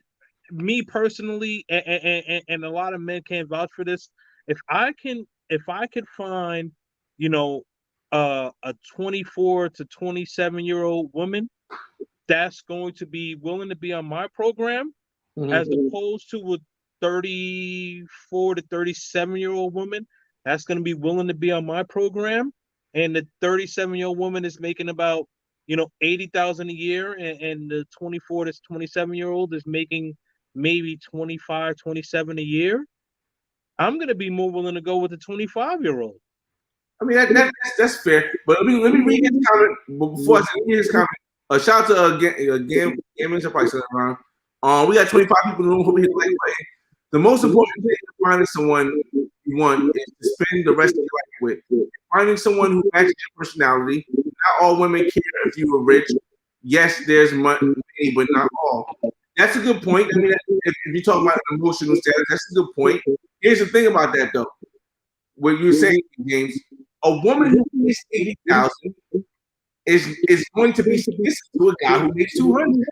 me personally, and a lot of men can vouch for this, if I could find, a 24 to 27-year-old woman that's going to be willing to be on my program, as opposed to a 34 to 37-year-old woman that's going to be willing to be on my program, and the 37-year-old woman is making about 80,000 a year, and the 24 to 27-year-old is making maybe 25, 27 a year, I'm going to be more willing to go with the 25-year-old. I mean, that's fair. But let me read his comment. But before I read his comment, shout out to Gaming probably still around. We got 25 people in the room. Hope you like playing. The most important thing to finding someone you want is to spend the rest of your life with. Finding someone who matches your personality. Not all women care if you are rich. Yes, there's money, but not all. That's a good point. I mean, if you talk about emotional status, that's a good point. Here's the thing about that, though. What you're saying, James, a woman who makes 80,000 is going to be submissive to a guy who makes 200.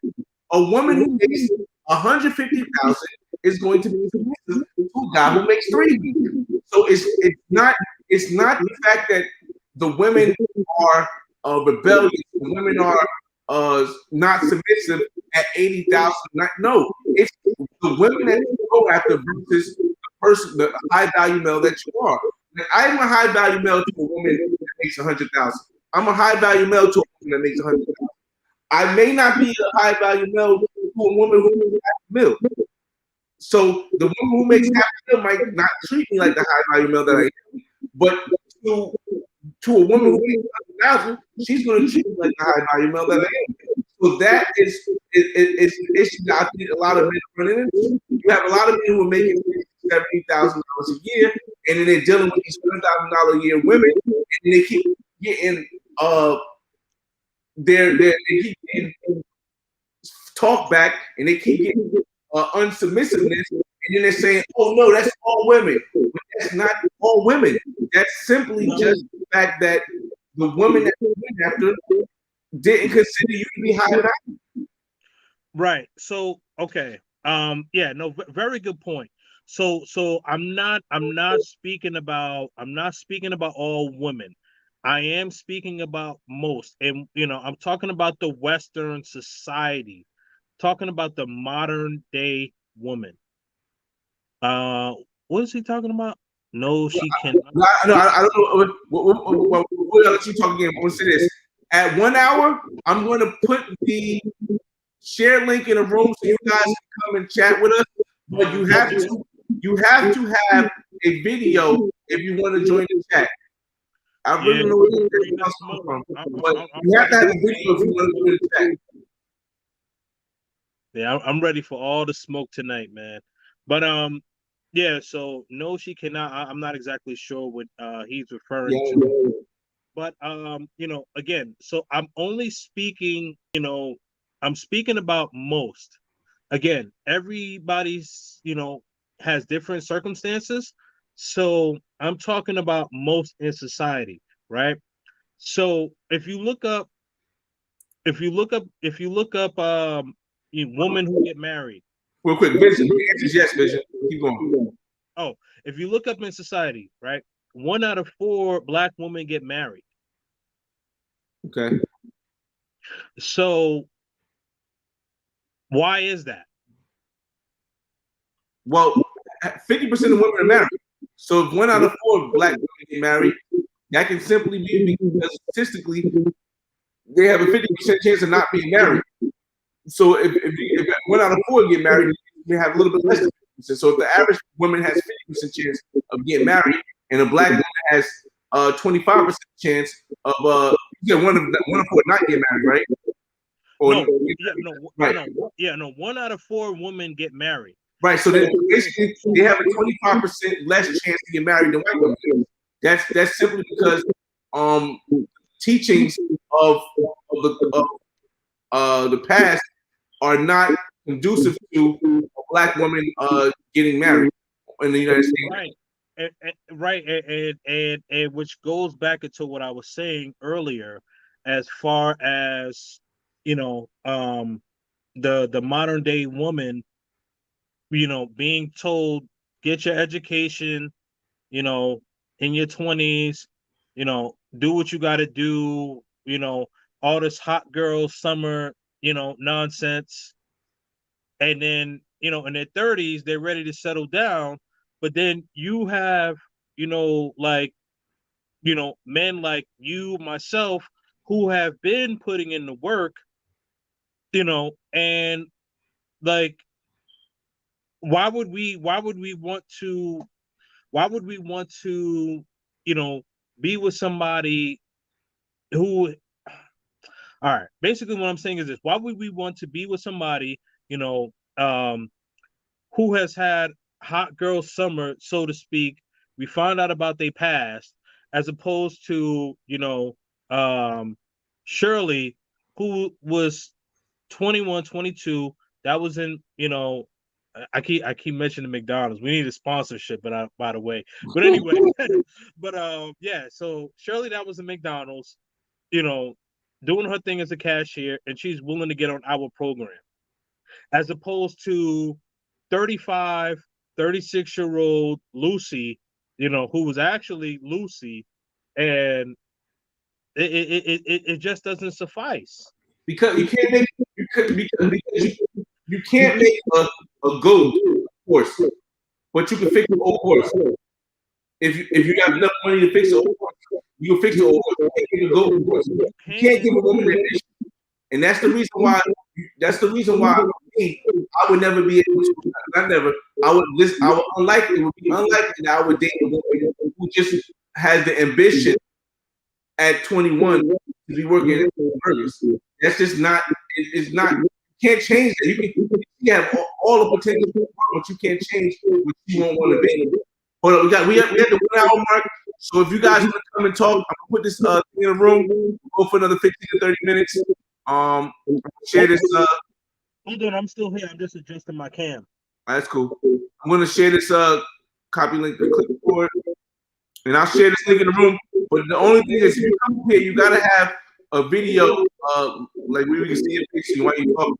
A woman who makes 150,000 is going to be submissive to a guy who makes 300. So it's not the fact that the women are rebellious, the women are not submissive, at 80,000. No, it's the women that you go after versus the person, the high value male that you are. Like, I'm a high value male to a woman that makes 100,000. I'm a high value male to a woman that makes 100,000. I may not be a high value male to a woman who makes $500,000. So the woman who makes $500,000 might not treat me like the high value male that I am, but to a woman who makes 100,000, she's going to treat me like the high value male that I am. So that is an issue that I think a lot of men are running into. You have a lot of men who are making $70,000 a year, and then they're dealing with these $100,000 a year women, and they keep getting they keep getting talk back, and they keep getting unsubmissiveness, and then they're saying, "Oh no, that's all women." But that's not all women. That's simply just the fact that the woman that you went after didn't consider you to be high enough. Right. So okay. Yeah. No. Very good point. So I'm not speaking about all women. I am speaking about most, and I'm talking about the Western society, talking about the modern day woman. What is he talking about? No, she cannot. I don't know. We'll let you talk again. I'm gonna say this. At 1 hour, I'm going to put the share link in a room so you guys can come and chat with us. But you have to have a video if you want to join the chat. I really don't know where this comes from, but you have to have a video if you want to join the chat. Yeah, I'm ready for all the smoke tonight, man. But yeah. So no, she cannot. I'm not exactly sure what he's referring to. But again, so I'm only speaking. I'm speaking about most. Again, everybody's has different circumstances. So I'm talking about most in society, right? So if you look up women who get married. Real quick, Vision. The answer is yes, Vision. Keep going. Oh, if you look up in society, right? 1 out of 4 Black women get married. Okay. So why is that? Well, 50% of women are married. So if 1 out of 4 Black women get married, that can simply be because statistically they have a 50% chance of not being married. So if 1 out of 4 get married, they have a little bit less than 50%. So if the average woman has 50% chance of getting married, and a Black woman has 25% chance of one of 4 not get married, right? Or right. 1 out of 4 women get married. Right. So basically they have a 25% less chance to get married than white women. That's simply because teachings of the past are not conducive to a Black woman getting married in the United States. Right. And which goes back into what I was saying earlier, as far as the modern day woman, being told, get your education, in your 20s, do what you got to do, all this hot girl summer, nonsense. And then, in their 30s, they're ready to settle down. But then you have, men like you, myself, who have been putting in the work, and like, why would we want to be with somebody who, all right, basically what I'm saying is this: why would we want to be with somebody who has had hot girl summer, so to speak? We find out about their past, as opposed to Shirley, who was 21, 22. That was in I keep mentioning McDonald's. We need a sponsorship, but by the way. But anyway, but yeah. So Shirley, that was in McDonald's, doing her thing as a cashier, and she's willing to get on our program, as opposed to 35, 36-year-old Lucy, who was actually Lucy, and it just doesn't suffice. Because you because you can't make a goat, of course, but you can fix the old horse. If you got enough money to fix the old horse, you can fix the old horse. You can't give a goat a horse. You can't give a woman that issue. And that's the reason why. That's the reason why me, I would never be able to. I never. I would listen. I would unlikely. It would be unlikely that I would date a woman who just has the ambition at 21 to be working at burgers. That's just not. It's not. You can't change that. You have all the potential, but you can't change what you won't want to be. Hold on, we had the 1 hour mark. So if you guys want to come and talk, I'm gonna put this thing in the room. We'll go for another 15 to 30 minutes. Share this. Hold on, I'm still here. I'm just adjusting my cam. That's cool. I'm gonna share this copy link, click for it, and I'll share this link in the room. But the only thing is, if you come here, you gotta have a video, like we can see your picture while you talk.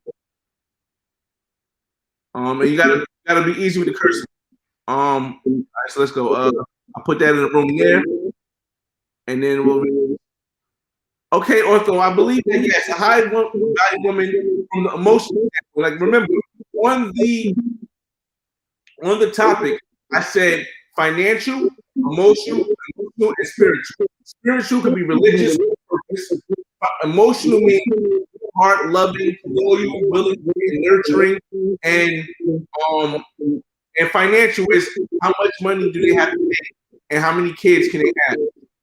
And you gotta be easy with the cursing. All right, so let's go. I'll put that in the room there, and then we'll. Okay, Ortho, I believe that yes, a high value woman from the emotional. Like remember, on the topic, I said financial, emotional, and spiritual. Spiritual could be religious, emotional means heart loving, loyal, willing, and nurturing, and financial is how much money do they have to make and how many kids can they have.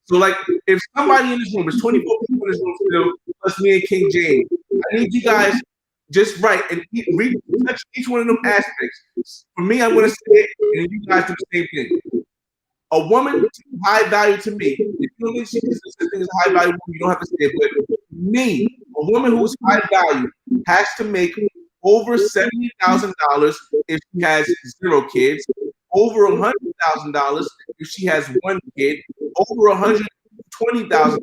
So like if somebody in this room, there's 24 people in this room still, plus me and King James, I need you guys just write and touch each one of them aspects. For me, I'm gonna say it, and you guys do the same thing. A woman high value to me, if you don't think she is such thing as a high value woman, you don't have to say it. But me, a woman who's high value has to make over $70,000 if she has 0 kids, over $100,000 if she has 1 kid, over $120,000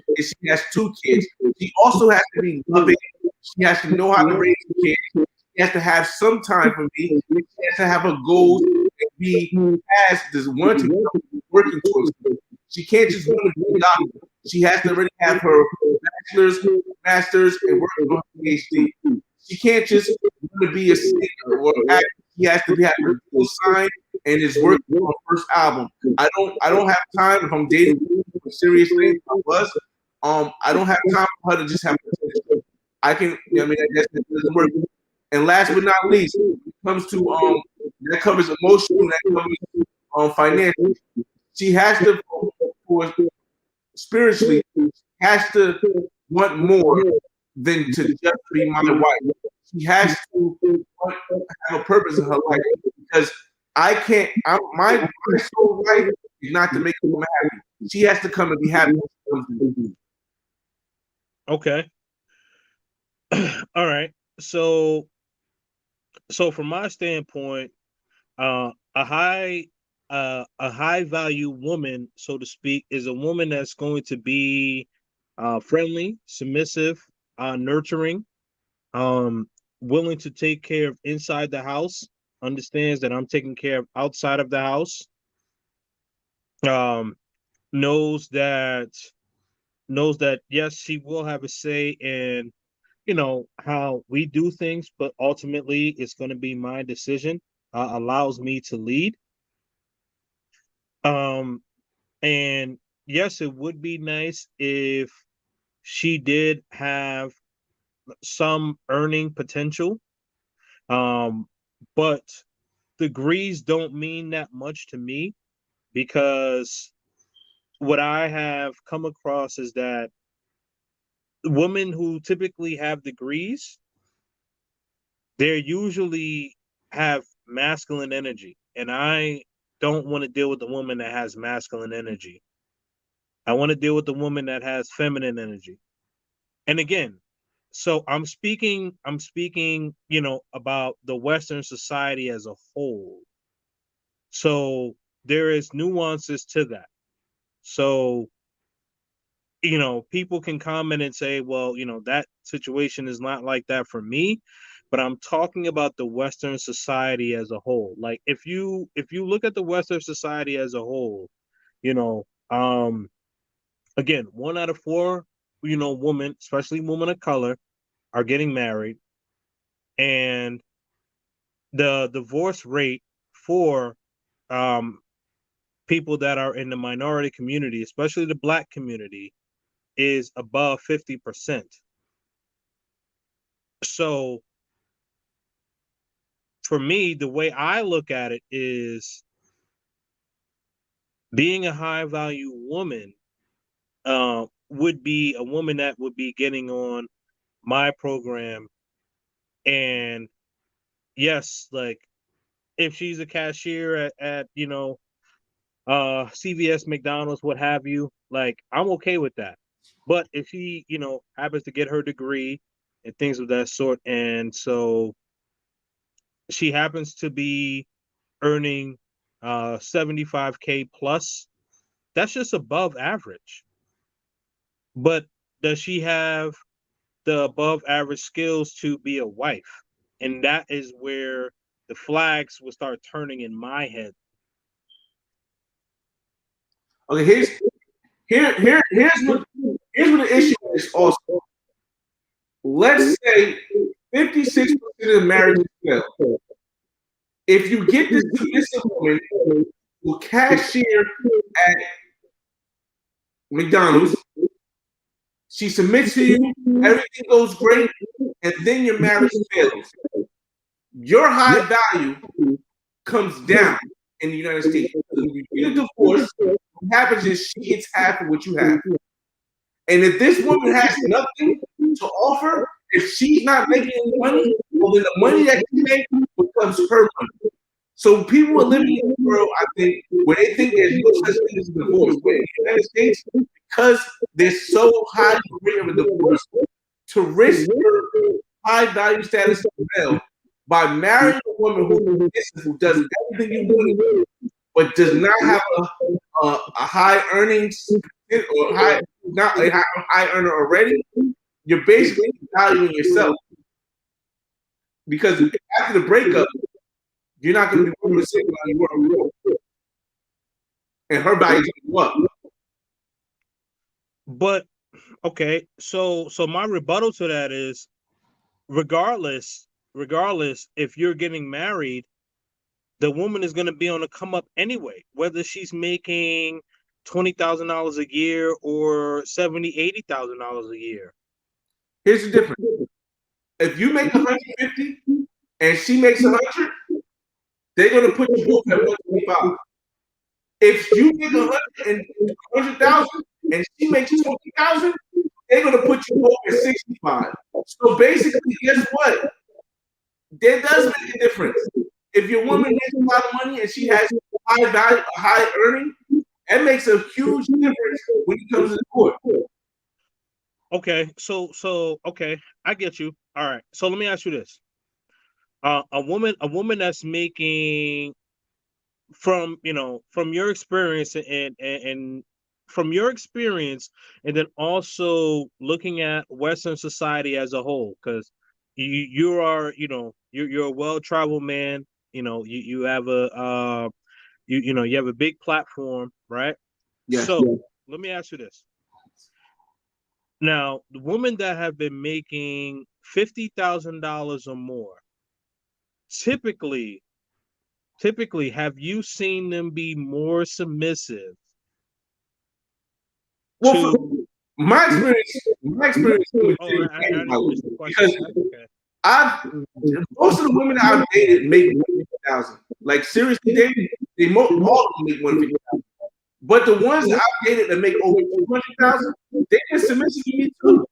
if she has 2 kids. She also has to be loving. She has to know how to raise kids. She has to have some time for me. She has to have a goal and be as this wanting working towards it. She can't just want to be a doctor. She has to already have her bachelor's, master's, and working on her PhD. She can't just want to be a singer or actor. She has to have her full sign and is working on her first album. I don't have time if I'm dating serious things. I don't have time for her to just have. I can. I mean, that doesn't work. And last but not least, when it comes to that covers emotional, that covers financial. She has to, for spiritually, has to want more than to just be my wife. She has to have a purpose in her life because I can't. My sole life is not to make a woman happy. She has to come and be happy. Okay. All right. So from my standpoint, a high value woman, so to speak, is a woman that's going to be friendly, submissive, nurturing, willing to take care of inside the house, understands that I'm taking care of outside of the house, knows that yes, she will have a say in how we do things, but ultimately it's going to be my decision. Allows me to lead. And yes, it would be nice if she did have some earning potential. But degrees don't mean that much to me because what I have come across is that women who typically have degrees, they usually have masculine energy. And I don't want to deal with the woman that has masculine energy. I want to deal with the woman that has feminine energy. And again, so I'm speaking, about the Western society as a whole. So there is nuances to that. So, people can comment and say, well, that situation is not like that for me, but I'm talking about the Western society as a whole. Like if you look at the Western society as a whole, again, 1 out of 4, women, especially women of color, are getting married. and the divorce rate for um, people that are in the minority community, especially the Black community, is above 50%. So for me, the way I look at it is being a high value woman would be a woman that would be getting on my program. And yes, like if she's a cashier at CVS, McDonald's, what have you, like I'm okay with that. But if she, happens to get her degree and things of that sort, and so she happens to be earning 75K plus, that's just above average. But does she have the above average skills to be a wife? And that is where the flags will start turning in my head. Okay, here's what the issue is also. Let's say 56% of marriages fail. If you get this submissive woman who cashier at McDonald's, she submits to you, everything goes great, and then your marriage fails. Your high value comes down in the United States. When you get a divorce, what happens is she gets half of what you have. And if this woman has nothing to offer, if she's not making any money, well, then the money that she makes becomes her money. So people are living in a world, I think, where they think there's no such thing as a divorce. But in the United States, because there's so high rate of a divorce, to risk your high value status as well by marrying a woman who does everything you want, but does not have a high earnings or not a high earner already, you're basically valuing yourself. Because after the breakup, you're not going to be able to say what you were, and her value's going to go up. But okay, so my rebuttal to that is, regardless, if you're getting married, the woman is going to be on a come up anyway, whether she's making $20,000 a year or $80,000 a year. Here's the difference: if you make 150 and she makes 100, they're going to put you both at 125. If you make 100,000 and she makes 20,000, they're going to put you both at 65. So basically, guess what? There does make a difference. If your woman makes a lot of money and she has high value, high earning, that makes a huge difference when it comes to the court. Okay, so okay, I get you. All right, so let me ask you this: a woman that's making, from your experience, and from your experience, and then also looking at Western society as a whole, because you are you're a well-traveled man. You have a you have a big platform, right? Yes. So let me ask you this. Now, the women that have been making $50,000 or more, typically, have you seen them be more submissive? Well, my experience with because most of the women I've dated make 150,000. Like seriously, all of them make 150,000. But the ones that I've dated that make over 200,000, they get submissive to me too.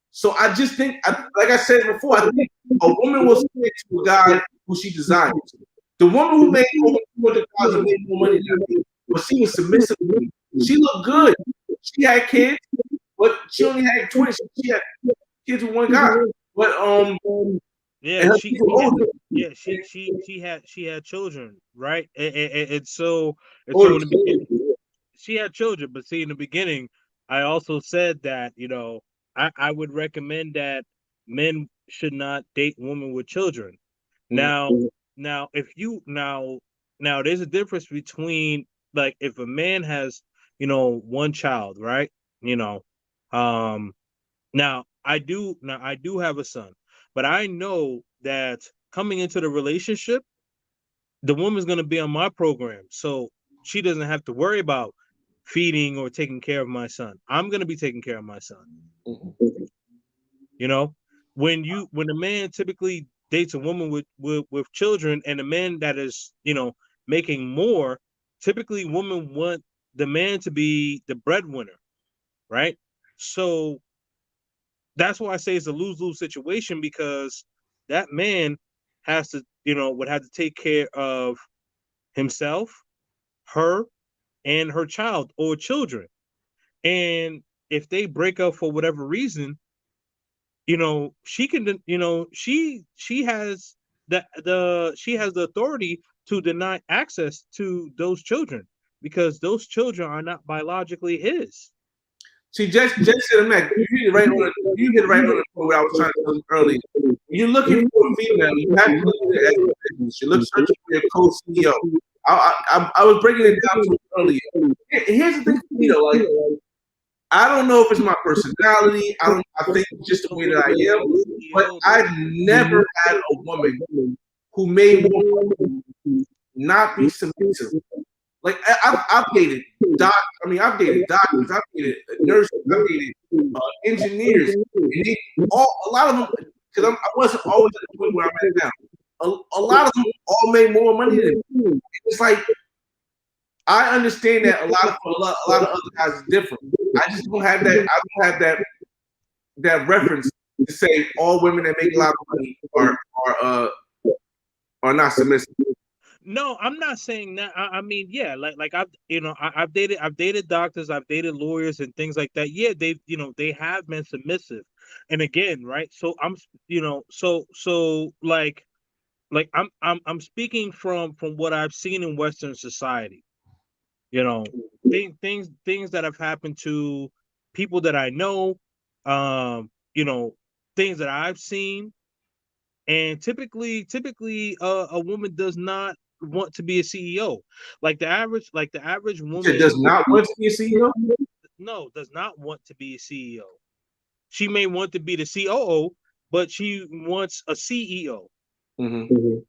So I just think, like I said before, I think a woman will submit to a guy who she desires. The woman who made over 200,000 made more money than me, but she was submissive to me. She looked good. She had kids, but she only had 20. She had kids with one guy. But yeah, she had children, right? And so in the beginning, she had children. But see, in the beginning, I also said that I would recommend that men should not date women with children. Now, if you now there's a difference between, like, if a man has one child, right? Now I do have a son. But I know that coming into the relationship, the woman's going to be on my program. So she doesn't have to worry about feeding or taking care of my son. I'm going to be taking care of my son. You know, when a man typically dates a woman with children, and a man that is, making more, typically women want the man to be the breadwinner, right? So that's why I say it's a lose-lose situation, because that man has to, would have to take care of himself, her, and her child or children. And if they break up for whatever reason, she can, she has the authority to deny access to those children, because those children are not biologically his. See, just to the Mac, you hit it right on the point where I was trying to tell you earlier. When you're looking for a female, you have to look at it as a business. You look searching for your co-CEO. I was breaking it down to it earlier. Here's the thing for me though, like, I don't know if it's my personality. I think it's just the way that I am. But I've never had a woman who made more money not be submissive. Like I've dated I've dated doctors, I've dated nurses, I've dated engineers, and a lot of them, because I wasn't always at the point where I'm at now. A lot of them all made more money than me. It's like, I understand that a lot of other guys is different. I just don't have that. I don't have that reference to say all women that make a lot of money are not submissive. No, I'm not saying that. I mean, yeah, like I've dated doctors, I've dated lawyers and things like that. Yeah, they have been submissive. And again, right? So I'm, I'm speaking from what I've seen in Western society. Things that have happened to people that I know, um, you know, things that I've seen. And typically, a woman does not want to be a CEO. Like the average It woman, does not want to be a CEO. no, does not want to be a CEO. She may want to be the COO, but she wants a CEO, Mm-hmm.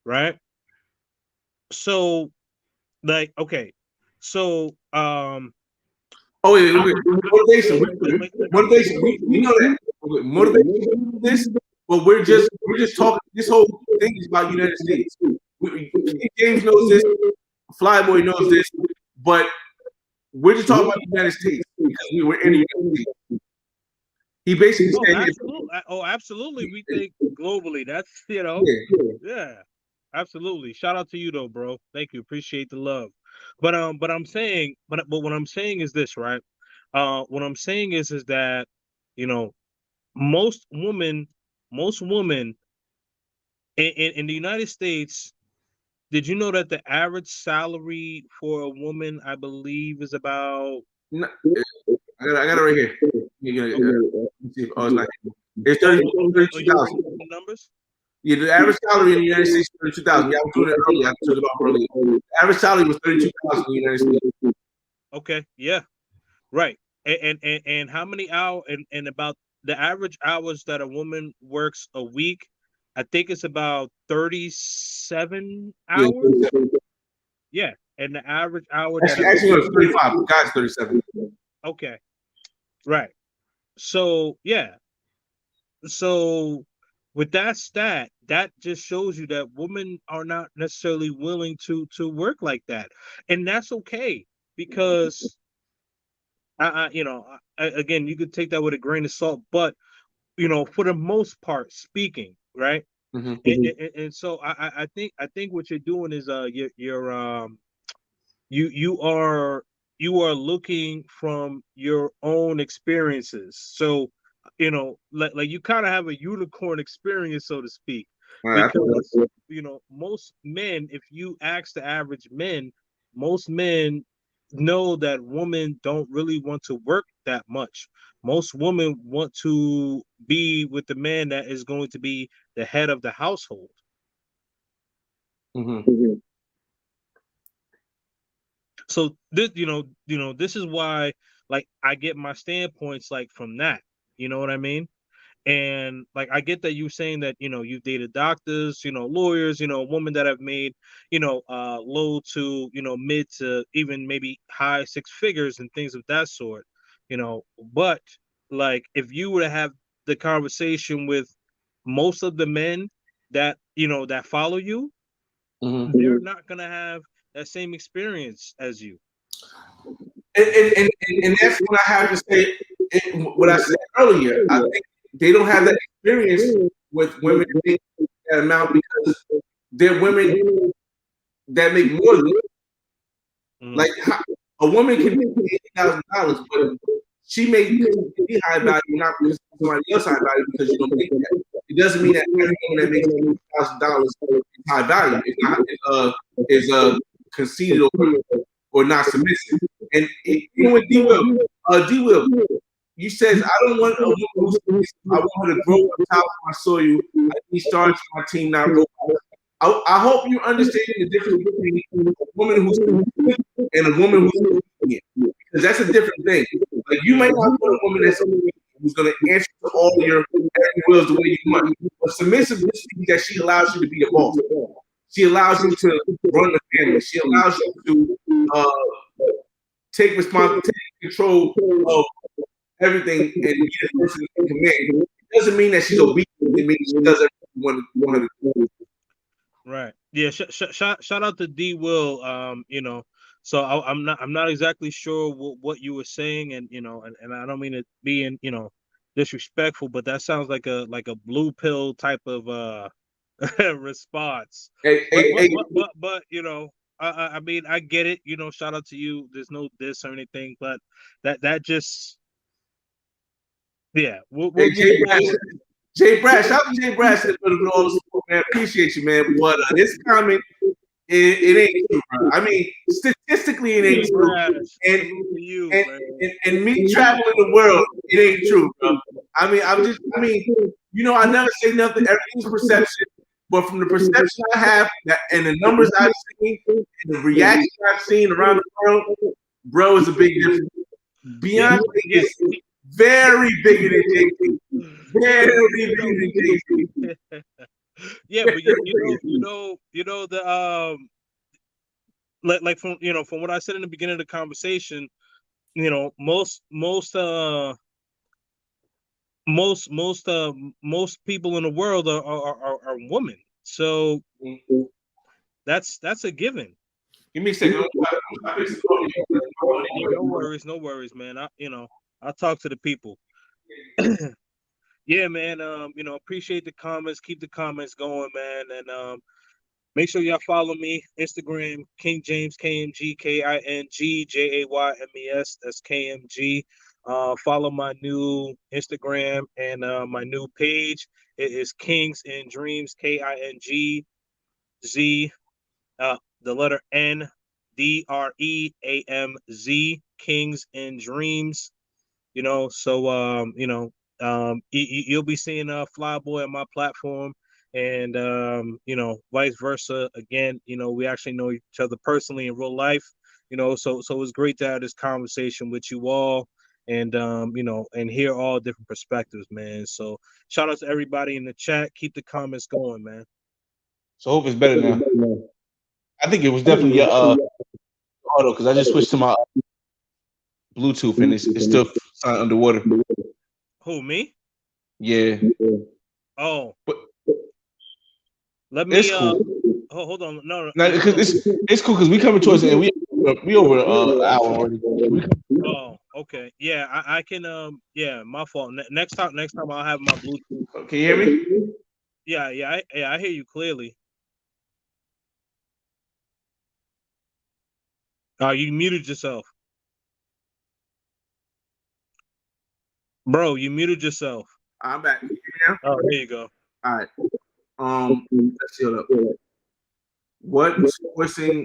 right? So, like, okay, so Oh wait, motivation. Motivation. before We know that motivation. This, but we're just talking. This whole thing is about United States. James knows this. Flyboy knows this, but we're just talking about the United States because we were in the United States. He basically said, absolutely. We think globally. That's yeah, absolutely. Shout out to you though, bro. Thank you. Appreciate the love. But I'm saying, but what I'm saying is this, right? What I'm saying is that, you know, most women, most women in the United States. Did you know that the average salary for a woman, I believe, is about? no, I got it right here. Oh, it's not. It's Are you 32,000. bringing the numbers? Yeah, the average salary in the United States is 32,000. Yeah, I was doing it earlier. I took it off earlier. The average salary was 32,000 in the United States. Okay, yeah, right. And how many hours, and about the average hours that a woman works a week, I think it's about 37 Yeah, hours. Yeah, and the average hour that actually, it was 35. The guy's 37. okay, right. So yeah, so with that stat, that just shows you that women are not necessarily willing to work like that, and that's okay, because again, you could take that with a grain of salt, but for the most part, speaking, right? Mm-hmm. And so I think what you're doing is you are looking from your own experiences. So, like you kind of have a unicorn experience, so to speak, All right, because most men, if you ask the average men, most men know that women don't really want to work that much. Most women want to be with the man that is going to be the head of the household. mm-hmm. So this is why, like, I get my standpoints like from that. You know what I mean? And like, I get that you saying that, you've dated doctors, lawyers, women that have made, low to, mid to even maybe high six figures and things of that sort, but like, if you were to have the conversation with most of the men that, that follow you, they're not going to have that same experience as you. And that's what I have to say. What I said earlier, I think they don't have that experience with women that amount because they're women that make more than like a woman can make $80,000, but she may be high value, not because somebody else high value because you don't make that. It doesn't mean that every woman that makes $80,000 is high value. It's not is conceited or not submissive. And even with D Will, you says I don't want a woman who's submissive. I want her to grow on top of my soil. I need stars for my team, not robots. I hope you understand the difference between a woman who's and a woman who's because that's a different thing. Like you might not want a woman who's going to answer to all your every wills the way you want. But submissive means that she allows you to be a boss. She allows you to run the family. She allows you to take responsibility, take control of everything, and be the person in command. It doesn't mean that she's obedient. It means she does everything you want her to do. Right. Yeah. Shout out to D Will. So I'm not exactly sure what you were saying, and and I don't mean to be disrespectful, but that sounds like a blue pill type of response. But I mean, I get it. Shout out to you. There's no diss or anything, but that just yeah. We'll Jay Brash, shout out to Jay Brash for all the support, man. Appreciate you, man. But this comment, it ain't true, bro. I mean, statistically, it ain't true. And me traveling the world, it ain't true, bro. I mean, I never say nothing. Everything's perception. But from the perception I have and the numbers I've seen and the reaction I've seen around the world, bro, is a big difference. Beyonce is very bigger than Jay-Z. Very bigger than Jay-Z. Yeah, but the like from from what I said in the beginning of the conversation, most people in the world are women. So that's a given. Give me a second. No worries, man. I'll talk to the people. Yeah, man. Appreciate the comments. Keep the comments going, man. And make sure y'all follow me. Instagram, King James KMG, KINGJAYMES. That's KMG. Follow my new Instagram and my new page. It is Kings and Dreams, KINGZ. The letter NDREAMZ, Kings and Dreams. So you'll be seeing Flyboy on my platform, and vice versa. Again, we actually know each other personally in real life. So it's great to have this conversation with you all, and and hear all different perspectives, man. So shout out to everybody in the chat. Keep the comments going, man. So I hope it's better now. I think it was definitely auto because I just switched to my Bluetooth and it's still underwater. Who, me? Yeah. Oh. But let me. It's cool. Hold on. No. Because it's cool because we coming towards the end. We over an hour already. Oh, okay. Yeah, I can. Yeah, my fault. Next time I'll have my Bluetooth. Can you hear me? Yeah. I hear you clearly. You muted yourself. Bro, you muted yourself. I'm back. Can you hear me now? Oh, there you go. All right. Let's see up. What forcing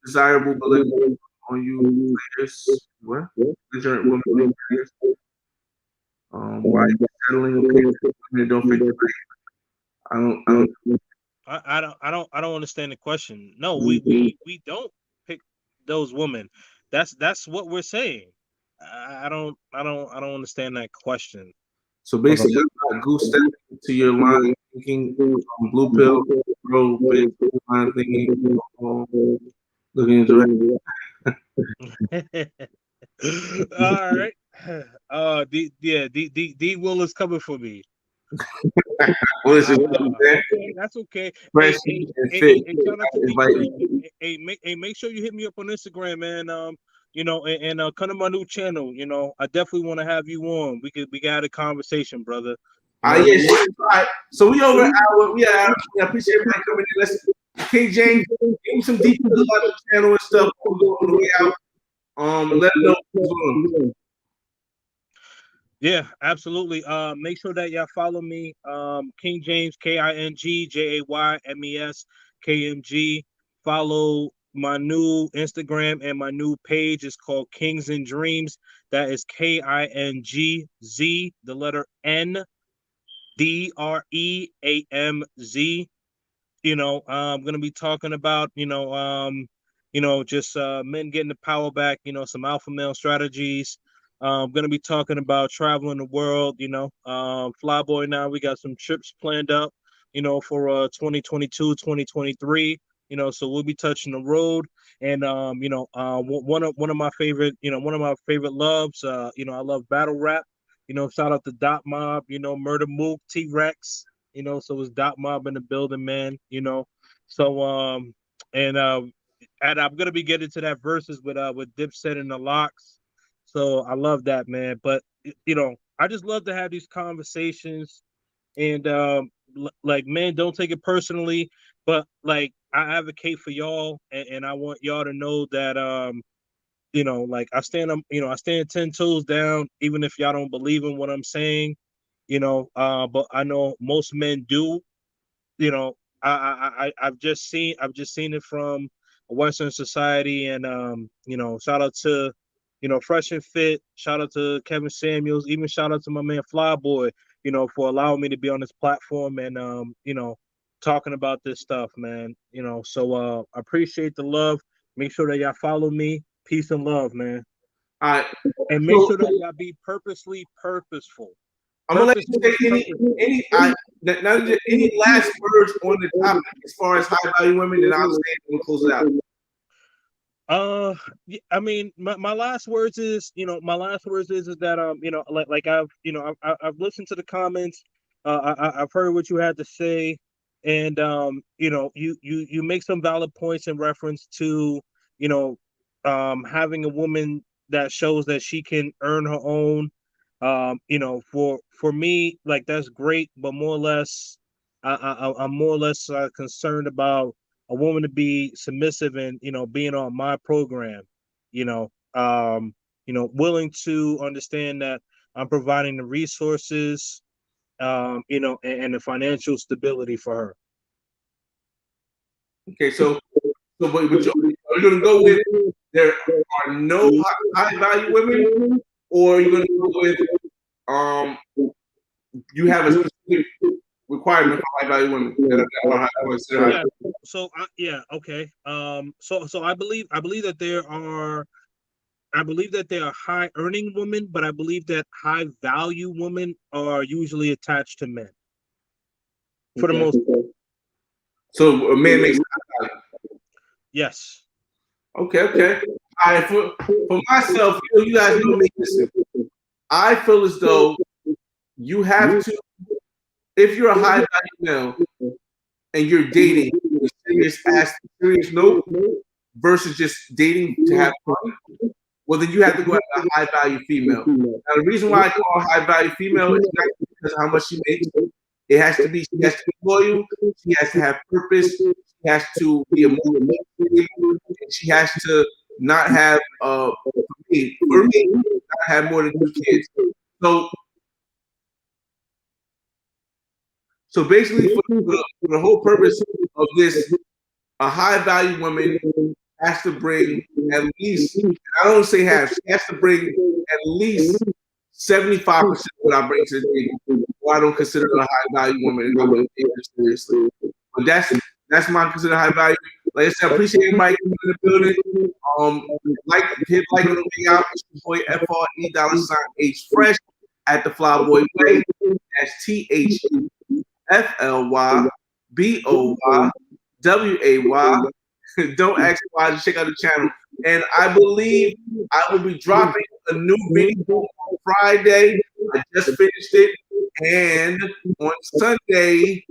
desirable belonging on you players? What? Belligerent women players? Why are you settling okay with women that don't fit your I don't understand the question. No, we don't pick those women. That's what we're saying. I don't understand that question. So basically, I got goose step to your line thinking, blue pill, bro, bitch, line thinking, looking into All right. D Will is coming for me. what is it? Okay, that's okay. Fresh and fit. Shout out to D Invite Will. me. Make sure you hit me up on Instagram, man. Come to my new channel. I definitely want to have you on. We got a conversation, brother. Yeah, sure. All right. So we over an hour. We appreciate everybody coming in. Let's King James, give me some details about the channel and stuff on the way out. Let them know what's going on. Yeah, absolutely. Make sure that y'all follow me. King James, KingJaymes, Follow my new Instagram and my new page is called Kings and Dreams. That is KINGZ, the letter NDREAMZ. I'm gonna be talking about, just men getting the power back, some alpha male strategies. I'm gonna be talking about traveling the world, Flyboy now. We got some trips planned up, for 2022, 2023. So we'll be touching the road. And one of my favorite, loves, I love battle rap. Shout out to Dot Mob, Murder Mook, T-Rex. So it's Dot Mob in the building, man. So and I'm gonna be getting to that verses with Dipset and the Locks. So I love that, man. But I just love to have these conversations, and like, man, don't take it personally, but like, I advocate for y'all, and I want y'all to know that like, I stand 10 toes down, even if y'all don't believe in what I'm saying. But I know most men do. I've just seen it from a Western society, and shout out to Fresh and Fit, shout out to Kevin Samuels, even shout out to my man Flyboy, for allowing me to be on this platform, and talking about this stuff, man. So I appreciate the love. Make sure that y'all follow me. Peace and love, man. All right. And make sure that y'all be purposeful. I'm gonna let you take any last words on the topic as far as high value women, and I'll say it and we'll close it out. I mean, my last words is, that like I've listened to the comments, I've heard what you had to say, and you make some valid points in reference to having a woman that shows that she can earn her own. For me, like, that's great, but more or less, I'm more or less concerned about a woman to be submissive and being on my program, willing to understand that I'm providing the resources, and the financial stability for her. Okay, so what you're gonna go with? There are no high value women, or you're gonna go with you have a specific requirement for high value women that are high. Okay. So I believe that there are. I believe that they are high earning women, but I believe that high value women are usually attached to men. For the most part. So a man makes yes. Okay. All right, for myself, you guys know me. Listen, I feel as though you have to, if you're a high value male and you're dating a serious note versus just dating to have fun, well, then you have to go after a high value female. Now, the reason why I call her high value female is not because of how much she makes. She has to be loyal. She has to have purpose. She has to be emotionally stable. And she has to not have, for me, not have more than 2 kids. So basically, for the whole purpose of this, a high value woman has to bring at least, I don't say half, she has to bring at least 75% of what I bring to the table. Or I don't consider her a high value woman and I wouldn't take her seriously. But that's my consider high value. Like I said, I appreciate everybody coming in the building. Hit like on the way out. It's your boy FRE $H Fresh. at the Flyboy Way. That's THEFLYBOYWAY. Don't ask why. Just check out the channel. And I believe I will be dropping a new video on Friday. I just finished it. And on Sunday,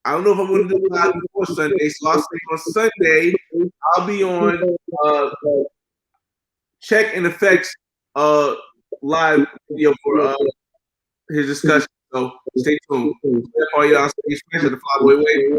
I don't know if I'm going to do live before Sunday, so I'll say on Sunday, I'll be on Check and Effects live video for his discussion. So stay tuned. All y'all stay special, the Flyboy Way.